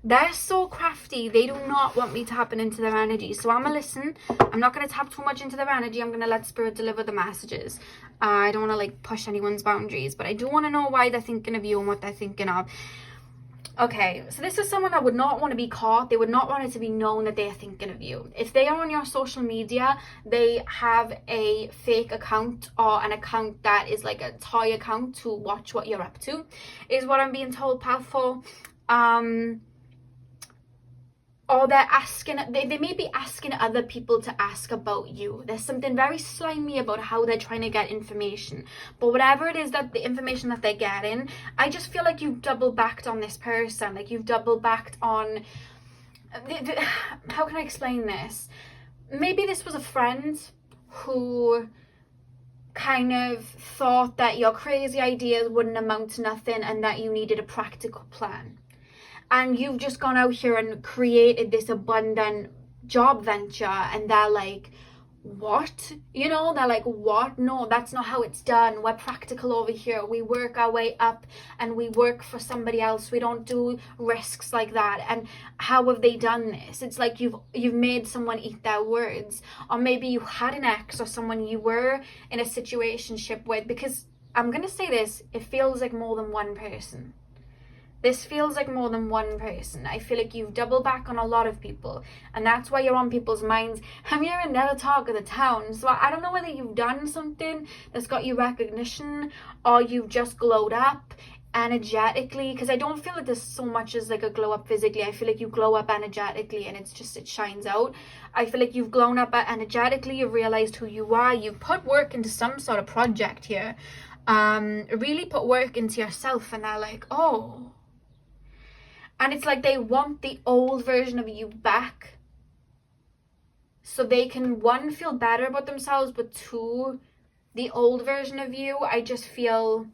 They're so crafty. They do not want me tapping into their energy. So I'm going to listen. I'm not going to tap too much into their energy. I'm going to let Spirit deliver the messages. I don't want to like push anyone's boundaries, but I do want to know why they're thinking of you and what they're thinking of. Okay, so this is someone that would not want to be caught. They would not want it to be known that they're thinking of you. If they are on your social media, they have a fake account or an account that is like a toy account to watch what you're up to, is what I'm being told, pal, for. Or they're asking, they may be asking other people to ask about you. There's something very slimy about how they're trying to get information. But whatever it is, that the information that they're getting, I just feel like you've double backed on this person. Like you've double backed on, how can I explain this? Maybe this was a friend who kind of thought that your crazy ideas wouldn't amount to nothing and that you needed a practical plan. And you've just gone out here and created this abundant job venture, and they're like, what? You know, they're like, what? No, that's not how it's done. We're practical over here. We work our way up and we work for somebody else. We don't do risks like that. And how have they done this? It's like you've made someone eat their words. Or maybe you had an ex or someone you were in a situationship with, because I'm going to say this, it feels like more than one person. This feels like more than one person. I feel like you've doubled back on a lot of people, and that's why you're on people's minds. I'm hearing another talk of the town. So I don't know whether you've done something that's got you recognition, or you've just glowed up energetically, because I don't feel like there's so much as like a glow up physically. I feel like you glow up energetically and it shines out. I feel like you've grown up energetically. You've realized who you are. You've put work into some sort of project here. Really put work into yourself, and they're like, oh. And it's like they want the old version of you back so they can, one, feel better about themselves, but two, the old version of you, I just feel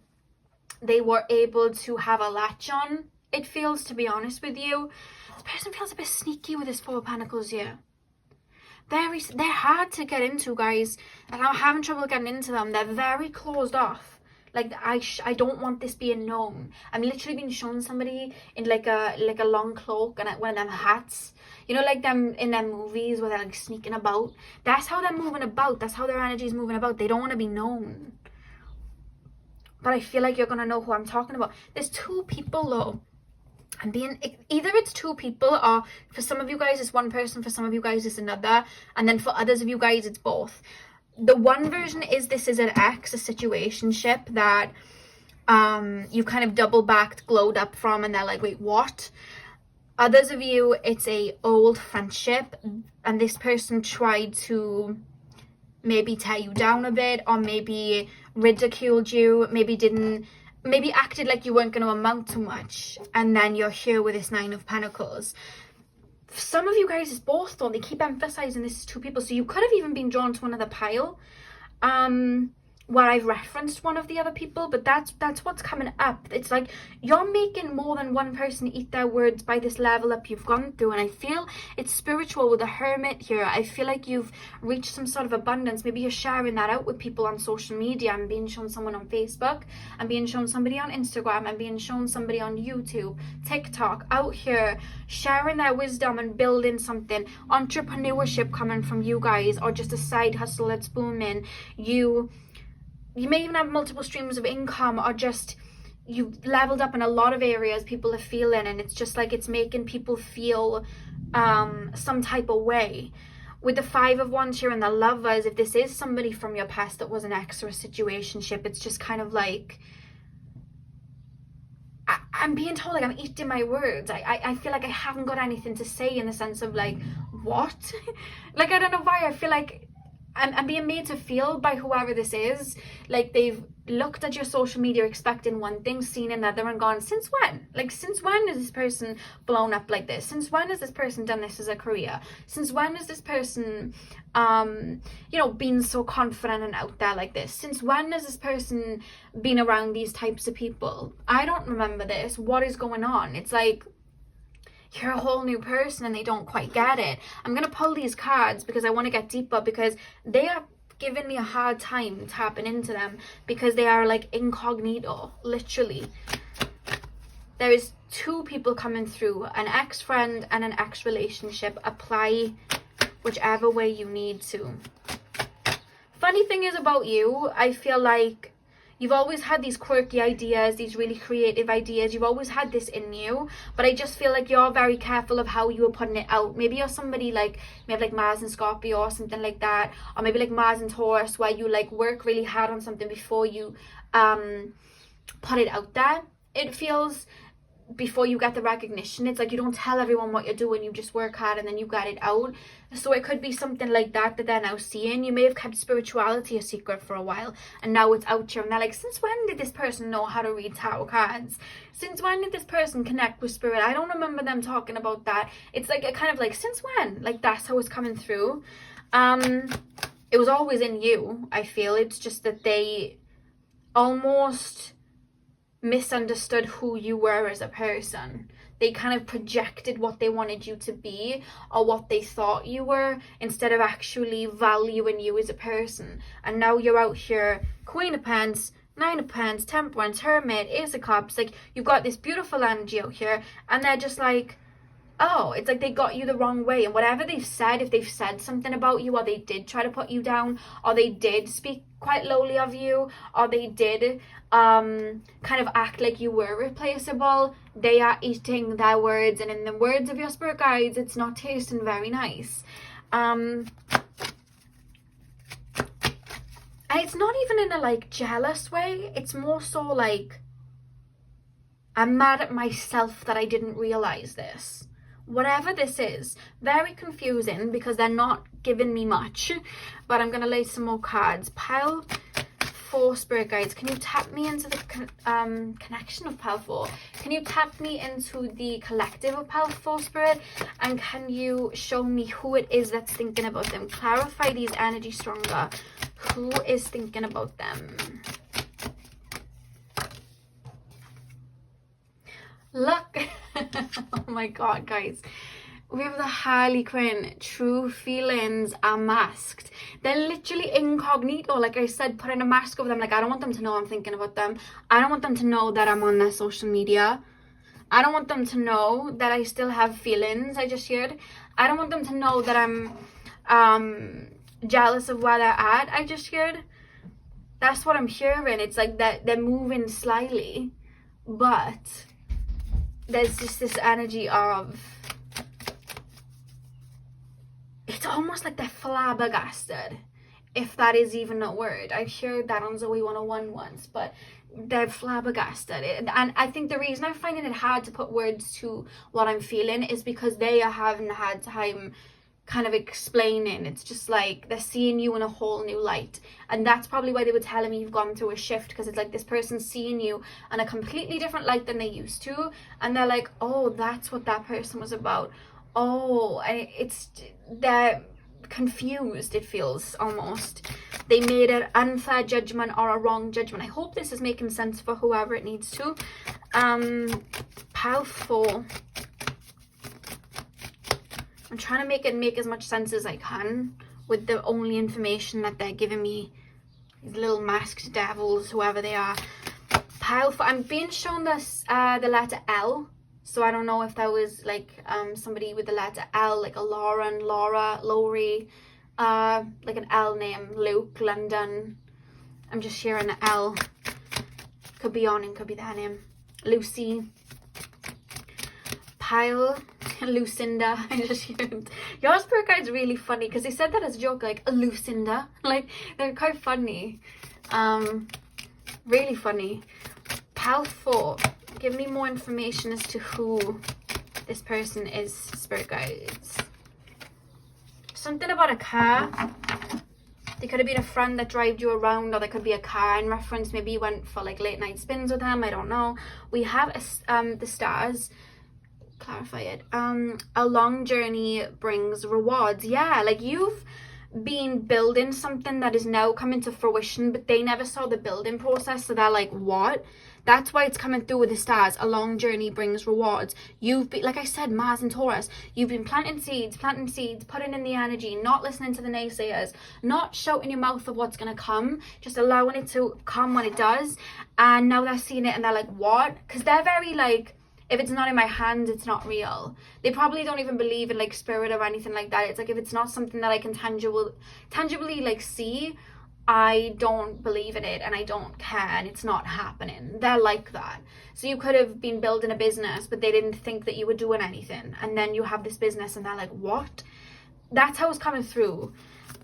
they were able to have a latch on, it feels, to be honest with you. This person feels a bit sneaky with this 4 of Pentacles here. They're hard to get into, guys. And I'm having trouble getting into them. They're very closed off. Like, I don't want this being known. I'm literally being shown somebody in like a long cloak and one of them hats. You know, like them in them movies where they're like sneaking about. That's how they're moving about. That's how their energy is moving about. They don't want to be known. But I feel like you're going to know who I'm talking about. There's two people though. Either it's two people, or for some of you guys it's one person, for some of you guys it's another, and then for others of you guys it's both. The one version is this is an ex, a situationship that you kind of double backed, glowed up from, and they're like, wait, what? Others of you, it's a old friendship, and this person tried to maybe tear you down a bit, or maybe ridiculed you, maybe acted like you weren't going to amount to much, and then you're here with this 9 of Pentacles. For some of you guys, it's both though. They keep emphasizing this is two people, so you could have even been drawn to another pile where I've referenced one of the other people, but that's what's coming up. It's like you're making more than one person eat their words by this level up you've gone through, and I feel it's spiritual with the Hermit here. I feel like you've reached some sort of abundance. Maybe you're sharing that out with people on social media. I'm being shown someone on Facebook, I'm being shown somebody on Instagram, I'm being shown somebody on YouTube, TikTok, out here sharing their wisdom and building something. Entrepreneurship coming from you guys, or just a side hustle that's booming. You may even have multiple streams of income, or just you've leveled up in a lot of areas people are feeling, and it's just like it's making people feel some type of way. With the 5 of Wands here and the Lovers, if this is somebody from your past that was an ex or a situationship, it's just kind of like I'm being told like I'm eating my words. I feel like I haven't got anything to say, in the sense of like, what? Like, I don't know why I feel like I'm being made to feel by whoever this is like they've looked at your social media expecting one thing, seen another, and gone, since when? Like, since when is this person blown up like this? Since when has this person done this as a career? Since when has this person you know, been so confident and out there like this? Since when has this person been around these types of people? I don't remember this. What is going on? It's like you're a whole new person and they don't quite get it. I'm going to pull these cards because I want to get deeper, because they are giving me a hard time tapping into them, because they are like incognito, literally. There is two people coming through, an ex-friend and an ex-relationship. Apply whichever way you need to. Funny thing is about you, I feel like you've always had these quirky ideas, these really creative ideas. You've always had this in you, but I just feel like you're very careful of how you are putting it out. Maybe you're somebody like, maybe like Mars and Scorpio or something like that, or maybe like Mars and Taurus, where you like work really hard on something before you put it out there. It feels, before you get the recognition, it's like you don't tell everyone what you're doing, you just work hard and then you get it out. So it could be something like that they're now seeing. You may have kept spirituality a secret for a while, and now it's out here, and they're like, since when did this person know how to read tarot cards? Since when did this person connect with spirit? I don't remember them talking about that. It's like a kind of like, since when? Like, that's how it's coming through. It was always in you, I feel. It's just that they almost misunderstood who you were as a person. They kind of projected what they wanted you to be, or what they thought you were, instead of actually valuing you as a person. And now you're out here, Queen of Pentacles, 9 of Pentacles, Temperance, Hermit, Ace of Cups. Like, you've got this beautiful energy out here, and they're just like, oh, it's like they got you the wrong way. And whatever they've said, if they've said something about you, or they did try to put you down, or they did speak quite lowly of you, or they did kind of act like you were replaceable, they are eating their words. And in the words of your spirit guides, it's not tasting very nice. And it's not even in a like jealous way. It's more so like, I'm mad at myself that I didn't realize this. Whatever this is, very confusing, because they're not giving me much. But I'm going to lay some more cards. Pile 4, spirit guides. Can you tap me into the connection of pile 4? Can you tap me into the collective of pile 4, spirit? And can you show me who it is that's thinking about them? Clarify these energies stronger. Who is thinking about them? Look. Oh my god, guys. We have the Harlequin. True feelings are masked. They're literally incognito. Like I said, putting a mask over them. Like, I don't want them to know I'm thinking about them. I don't want them to know that I'm on their social media. I don't want them to know that I still have feelings I just shared. I don't want them to know that I'm jealous of where they're at I just shared. That's what I'm hearing. It's like that they're moving slyly, but there's just this energy of, it's almost like they're flabbergasted, if that is even a word. I've shared that on Zoe 101 once, but they're flabbergasted. And I think the reason I'm finding it hard to put words to what I'm feeling is because they haven't had time kind of explaining. It's just like they're seeing you in a whole new light, and that's probably why they were telling me you've gone through a shift, because it's like this person's seeing you in a completely different light than they used to, and they're like, oh, that's what that person was about. Oh, and they're confused. It feels almost they made an unfair judgment or a wrong judgment. I hope this is making sense for whoever it needs to. Pile 4. I'm trying to make it make as much sense as I can with the only information that they're giving me. These little masked devils, whoever they are. Pile 4. I'm being shown this the letter L. So I don't know if that was like somebody with the letter L, like a Lauren, Laura, Laurie, like an L name, Luke, London. I'm just sharing an L. Could be on and could be their name. Lucy. Pile. Lucinda. I just shared. Your spirit guide's really funny because they said that as a joke, like Lucinda. Like, they're quite funny. Really funny. Pile 4. Give me more information as to who this person is, spirit guides. Something about a car. They could have been a friend that drove you around, or there could be a car in reference. Maybe you went for like late night spins with them. I don't know. We have the stars. Clarify it. A long journey brings rewards. Yeah, like you've been building something that is now coming to fruition, but they never saw the building process, so they're like, what? That's why it's coming through with the stars. A long journey brings rewards. You've been, like I said, Mars and Taurus, you've been planting seeds, putting in the energy, not listening to the naysayers, not shouting your mouth of what's going to come, just allowing it to come when it does. And now they're seeing it and they're like, what? Because they're very like, if it's not in my hands, it's not real. They probably don't even believe in like spirit or anything like that. It's like, if it's not something that I can tangibly like see, I don't believe in it and I don't care and it's not happening. They're like that. So you could have been building a business, but they didn't think that you were doing anything. And then you have this business and they're like, what? That's how it's coming through.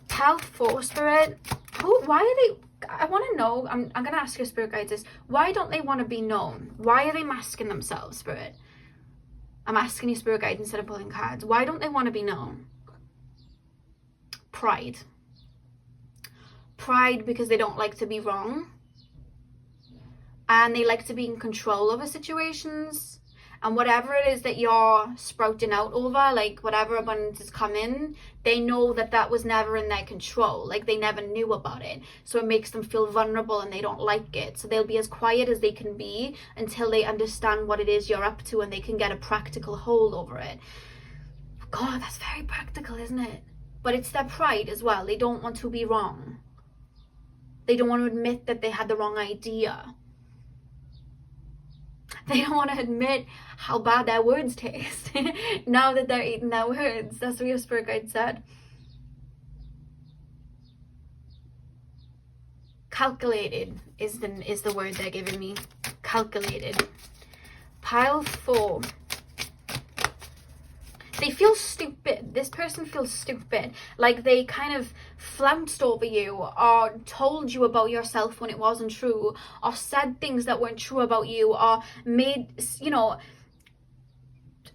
Pile 4 spirit. Why are they... I want to know, I'm going to ask your spirit guides this. Why don't they want to be known? Why are they masking themselves, spirit? I'm asking you, spirit guides, instead of pulling cards. Why don't they want to be known? Pride. Pride because they don't like to be wrong. And they like to be in control over situations. And whatever it is that you're sprouting out over, like whatever abundance is coming, they know that that was never in their control. Like they never knew about it. So it makes them feel vulnerable and they don't like it. So they'll be as quiet as they can be until they understand what it is you're up to and they can get a practical hold over it. God, that's very practical, isn't it? But it's their pride as well. They don't want to be wrong. They don't want to admit that they had the wrong idea. They don't want to admit how bad their words taste now that they're eating their words. That's what your spirit guide said. Calculated is the word they're giving me. Calculated. Pile 4. They feel stupid. This person feels stupid. Like they kind of flounced over you or told you about yourself when it wasn't true, or said things that weren't true about you, or made,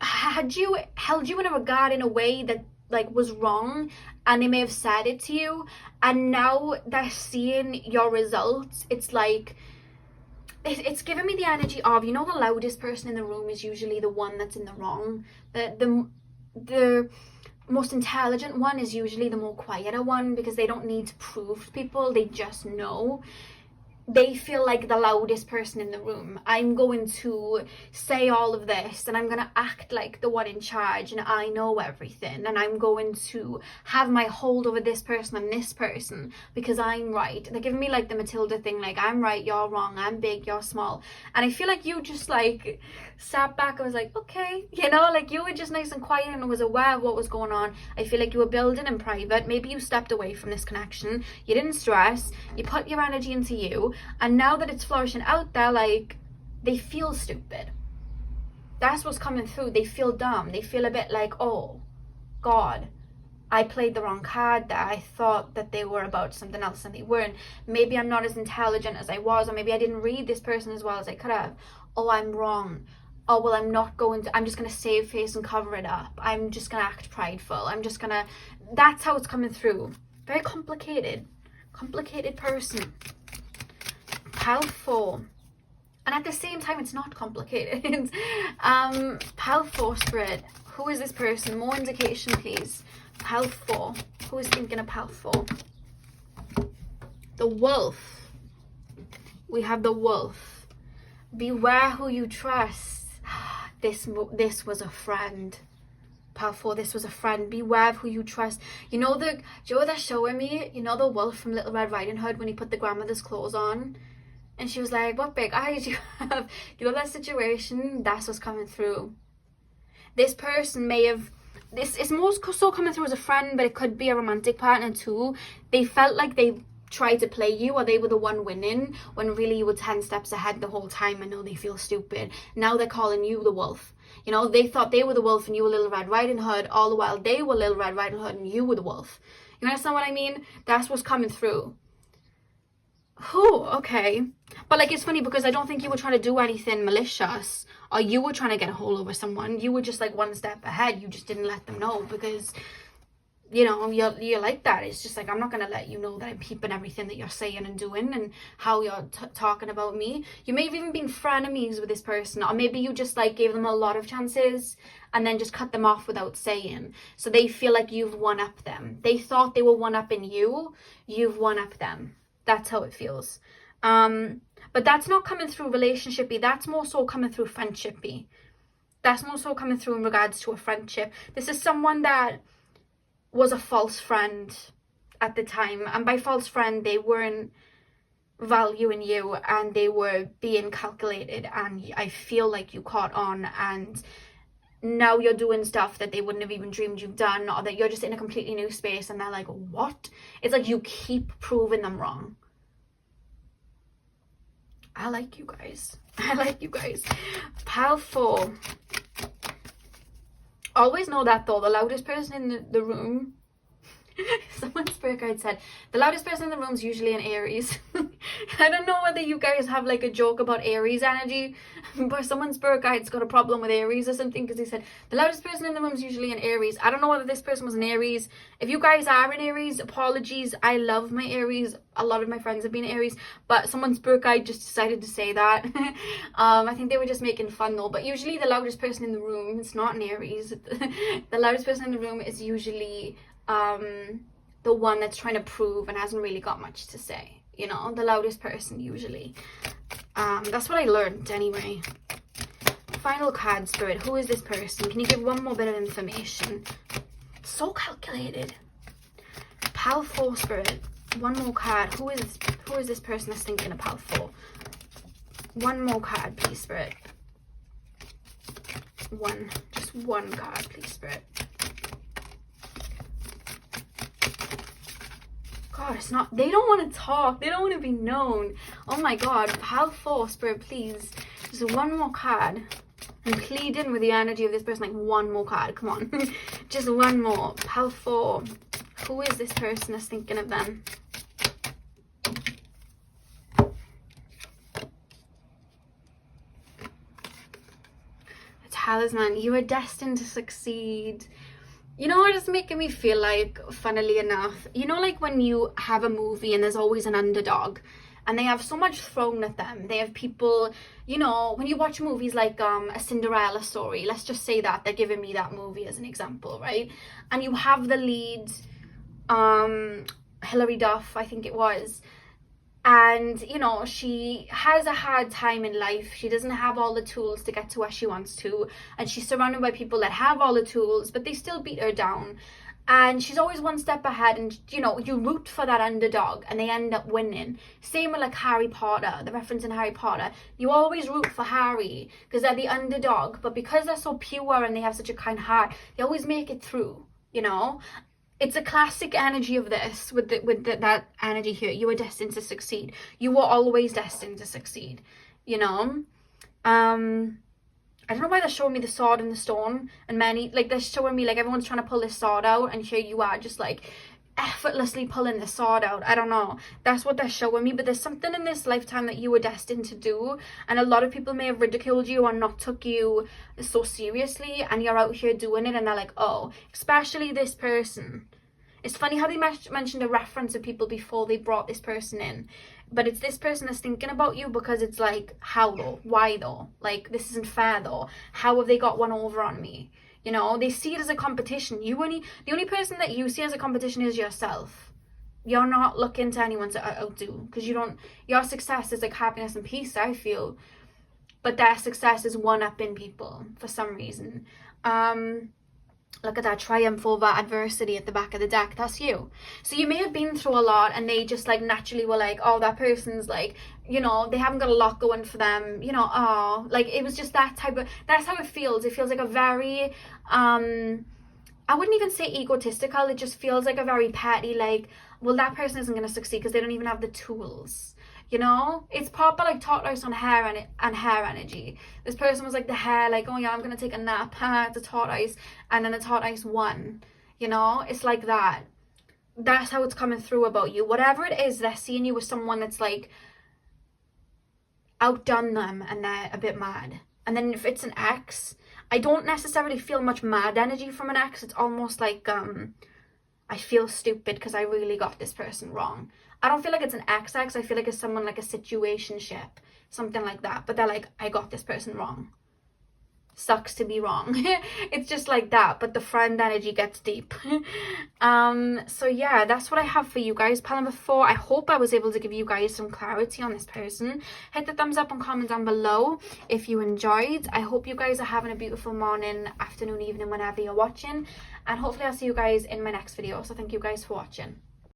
held you in a regard in a way that like was wrong, and they may have said it to you, and now they're seeing your results. It's like, it's giving me the energy of, the loudest person in the room is usually the one that's in the wrong. The most intelligent one is usually the more quieter one, because they don't need to prove to people, they just know. they feel like the loudest person in the room. I'm going to say all of this and I'm going to act like the one in charge and I know everything, and I'm going to have my hold over this person and this person because I'm right. They're giving me like the Matilda thing, like I'm right, you're wrong, I'm big, you're small. And I feel like you just like sat back and was like, okay, you know, like you were just nice and quiet and was aware of what was going on. I feel like you were building in private. Maybe you stepped away from this connection, you didn't stress, you put your energy into you. And now that it's flourishing out there, like, they feel stupid. That's what's coming through. They feel dumb. They feel a bit like, oh, God, I played the wrong card there. I thought that they were about something else and they weren't. Maybe I'm not as intelligent as I was, or maybe I didn't read this person as well as I could have. Oh, I'm wrong. Oh, well, I'm just going to save face and cover it up. I'm just going to act prideful. That's how it's coming through. Very complicated person. Pile 4, and at the same time it's not complicated. Pile 4 spirit, who is this person? More indication please. Pile 4, who is thinking of Pile 4? The wolf. We have the wolf. Beware who you trust. This was a friend. Pile 4, this was a friend. Beware of who you trust. You know what they're showing me? You know the wolf from Little Red Riding Hood when he put the grandmother's clothes on? And she was like, what big eyes you have. You know that situation? That's what's coming through. This person may have... It's more so coming through as a friend, but it could be a romantic partner too. They felt like they tried to play you, or they were the one winning, when really you were 10 steps ahead the whole time. I know they feel stupid. Now they're calling you the wolf. You know, they thought they were the wolf and you were Little Red Riding Hood, all the while they were Little Red Riding Hood and you were the wolf. You understand what I mean? That's what's coming through. Oh, okay. But like, it's funny because I don't think you were trying to do anything malicious, or you were trying to get a hold over someone. You were just like one step ahead. You just didn't let them know because, you know, you're like that. It's just like, I'm not going to let you know that I'm peeping everything that you're saying and doing and how you're talking about me. You may have even been frenemies with this person, or maybe you just like gave them a lot of chances and then just cut them off without saying. So they feel like you've one-upped them. They thought they were one-upping you. You've one-upped them. That's how it feels. But that's not coming through relationshipy. That's more so coming through friendshipy. That's more so coming through in regards to a friendship. This is someone that was a false friend at the time. And by false friend, they weren't valuing you and they were being calculated. And I feel like you caught on, and now you're doing stuff that they wouldn't have even dreamed you've done, or that you're just in a completely new space and they're like, what? It's like you keep proving them wrong. I like you guys. I like you guys. Pile 4. Always know that though, the loudest person in the room, someone's spirit guide said, the loudest person in the room is usually an Aries. I don't know whether you guys have like a joke about Aries energy, but someone's spirit guide's got a problem with Aries or something, because he said the loudest person in the room is usually an Aries. I don't know whether this person was an Aries. If you guys are an Aries, apologies. I love my Aries. A lot of my friends have been Aries, but someone's spirit guide just decided to say that. I think they were just making fun though. But usually the loudest person in the room, it's not an Aries. The loudest person in the room is usually the one that's trying to prove and hasn't really got much to say. You know, the loudest person usually. That's what I learned anyway. Final card, spirit. Who is this person? Can you give one more bit of information? So calculated. Pile 4, spirit. One more card. Who is this person that's thinking of Pile 4? One more card, please, spirit. Just one card, please, spirit. God, it's not, they don't want to talk. They don't want to be known. Oh my God. Pile 4, spirit, please. Just one more card. I'm pleading with the energy of this person, like one more card. Come on. Just one more. Pile 4. Who is this person that's thinking of them? A talisman. You are destined to succeed. You know what it's making me feel like, funnily enough? You know, like when you have a movie and there's always an underdog and they have so much thrown at them. They have people, you know, when you watch movies like a Cinderella story, let's just say that, they're giving me that movie as an example, right? And you have the lead, Hilary Duff, I think it was. And, you know, she has a hard time in life. She doesn't have all the tools to get to where she wants to. And she's surrounded by people that have all the tools, but they still beat her down. And she's always one step ahead. And, you know, you root for that underdog and they end up winning. Same with like Harry Potter, the reference in Harry Potter. You always root for Harry because they're the underdog. But because they're so pure and they have such a kind heart, they always make it through, you know. It's a classic energy of this with that energy here. You were destined to succeed. You were always destined to succeed, you know. I don't know why they're showing me the sword and the stone, and many, like, they're showing me like everyone's trying to pull this sword out, and here you are just like effortlessly pulling the sword out. I don't know, that's what they're showing me. But there's something in this lifetime that you were destined to do, and a lot of people may have ridiculed you or not took you so seriously, and you're out here doing it, and they're like, oh, especially this person. It's funny how they mentioned a reference of people before they brought this person in, but it's this person that's thinking about you, because it's like, how though? Why though? Like, this isn't fair though. How have they got one over on me? You know, they see it as a competition. The only person that you see as a competition is yourself. You're not looking to anyone to outdo, because your success is like happiness and peace, I feel, but their success is one-upping people for some reason. Look at that triumph over adversity at the back of the deck. That's you. So you may have been through a lot, and they just like naturally were like, oh, that person's like, you know, they haven't got a lot going for them, you know. Oh, like, it was just that type of, that's how it feels. It feels like a very I wouldn't even say egotistical. It just feels like a very petty, like, well, that person isn't going to succeed because they don't even have the tools. You know, it's proper like tortoise on hair and hair energy. This person was like the hare, like, oh yeah, I'm gonna take a nap. It's a tortoise, and then the tortoise won. You know, it's like that. That's how it's coming through about you. Whatever it is, they're seeing you as someone that's like outdone them, and they're a bit mad. And then if it's an ex, I don't necessarily feel much mad energy from an ex. It's almost like I feel stupid because I really got this person wrong. I don't feel like it's an ex-ex. I feel like it's someone like a situationship, something like that. But they're like, I got this person wrong. Sucks to be wrong. It's just like that. But the friend energy gets deep. So yeah, that's what I have for you guys. Pile number 4. I hope I was able to give you guys some clarity on this person. Hit the thumbs up and comment down below if you enjoyed. I hope you guys are having a beautiful morning, afternoon, evening, whenever you're watching. And hopefully I'll see you guys in my next video. So thank you guys for watching.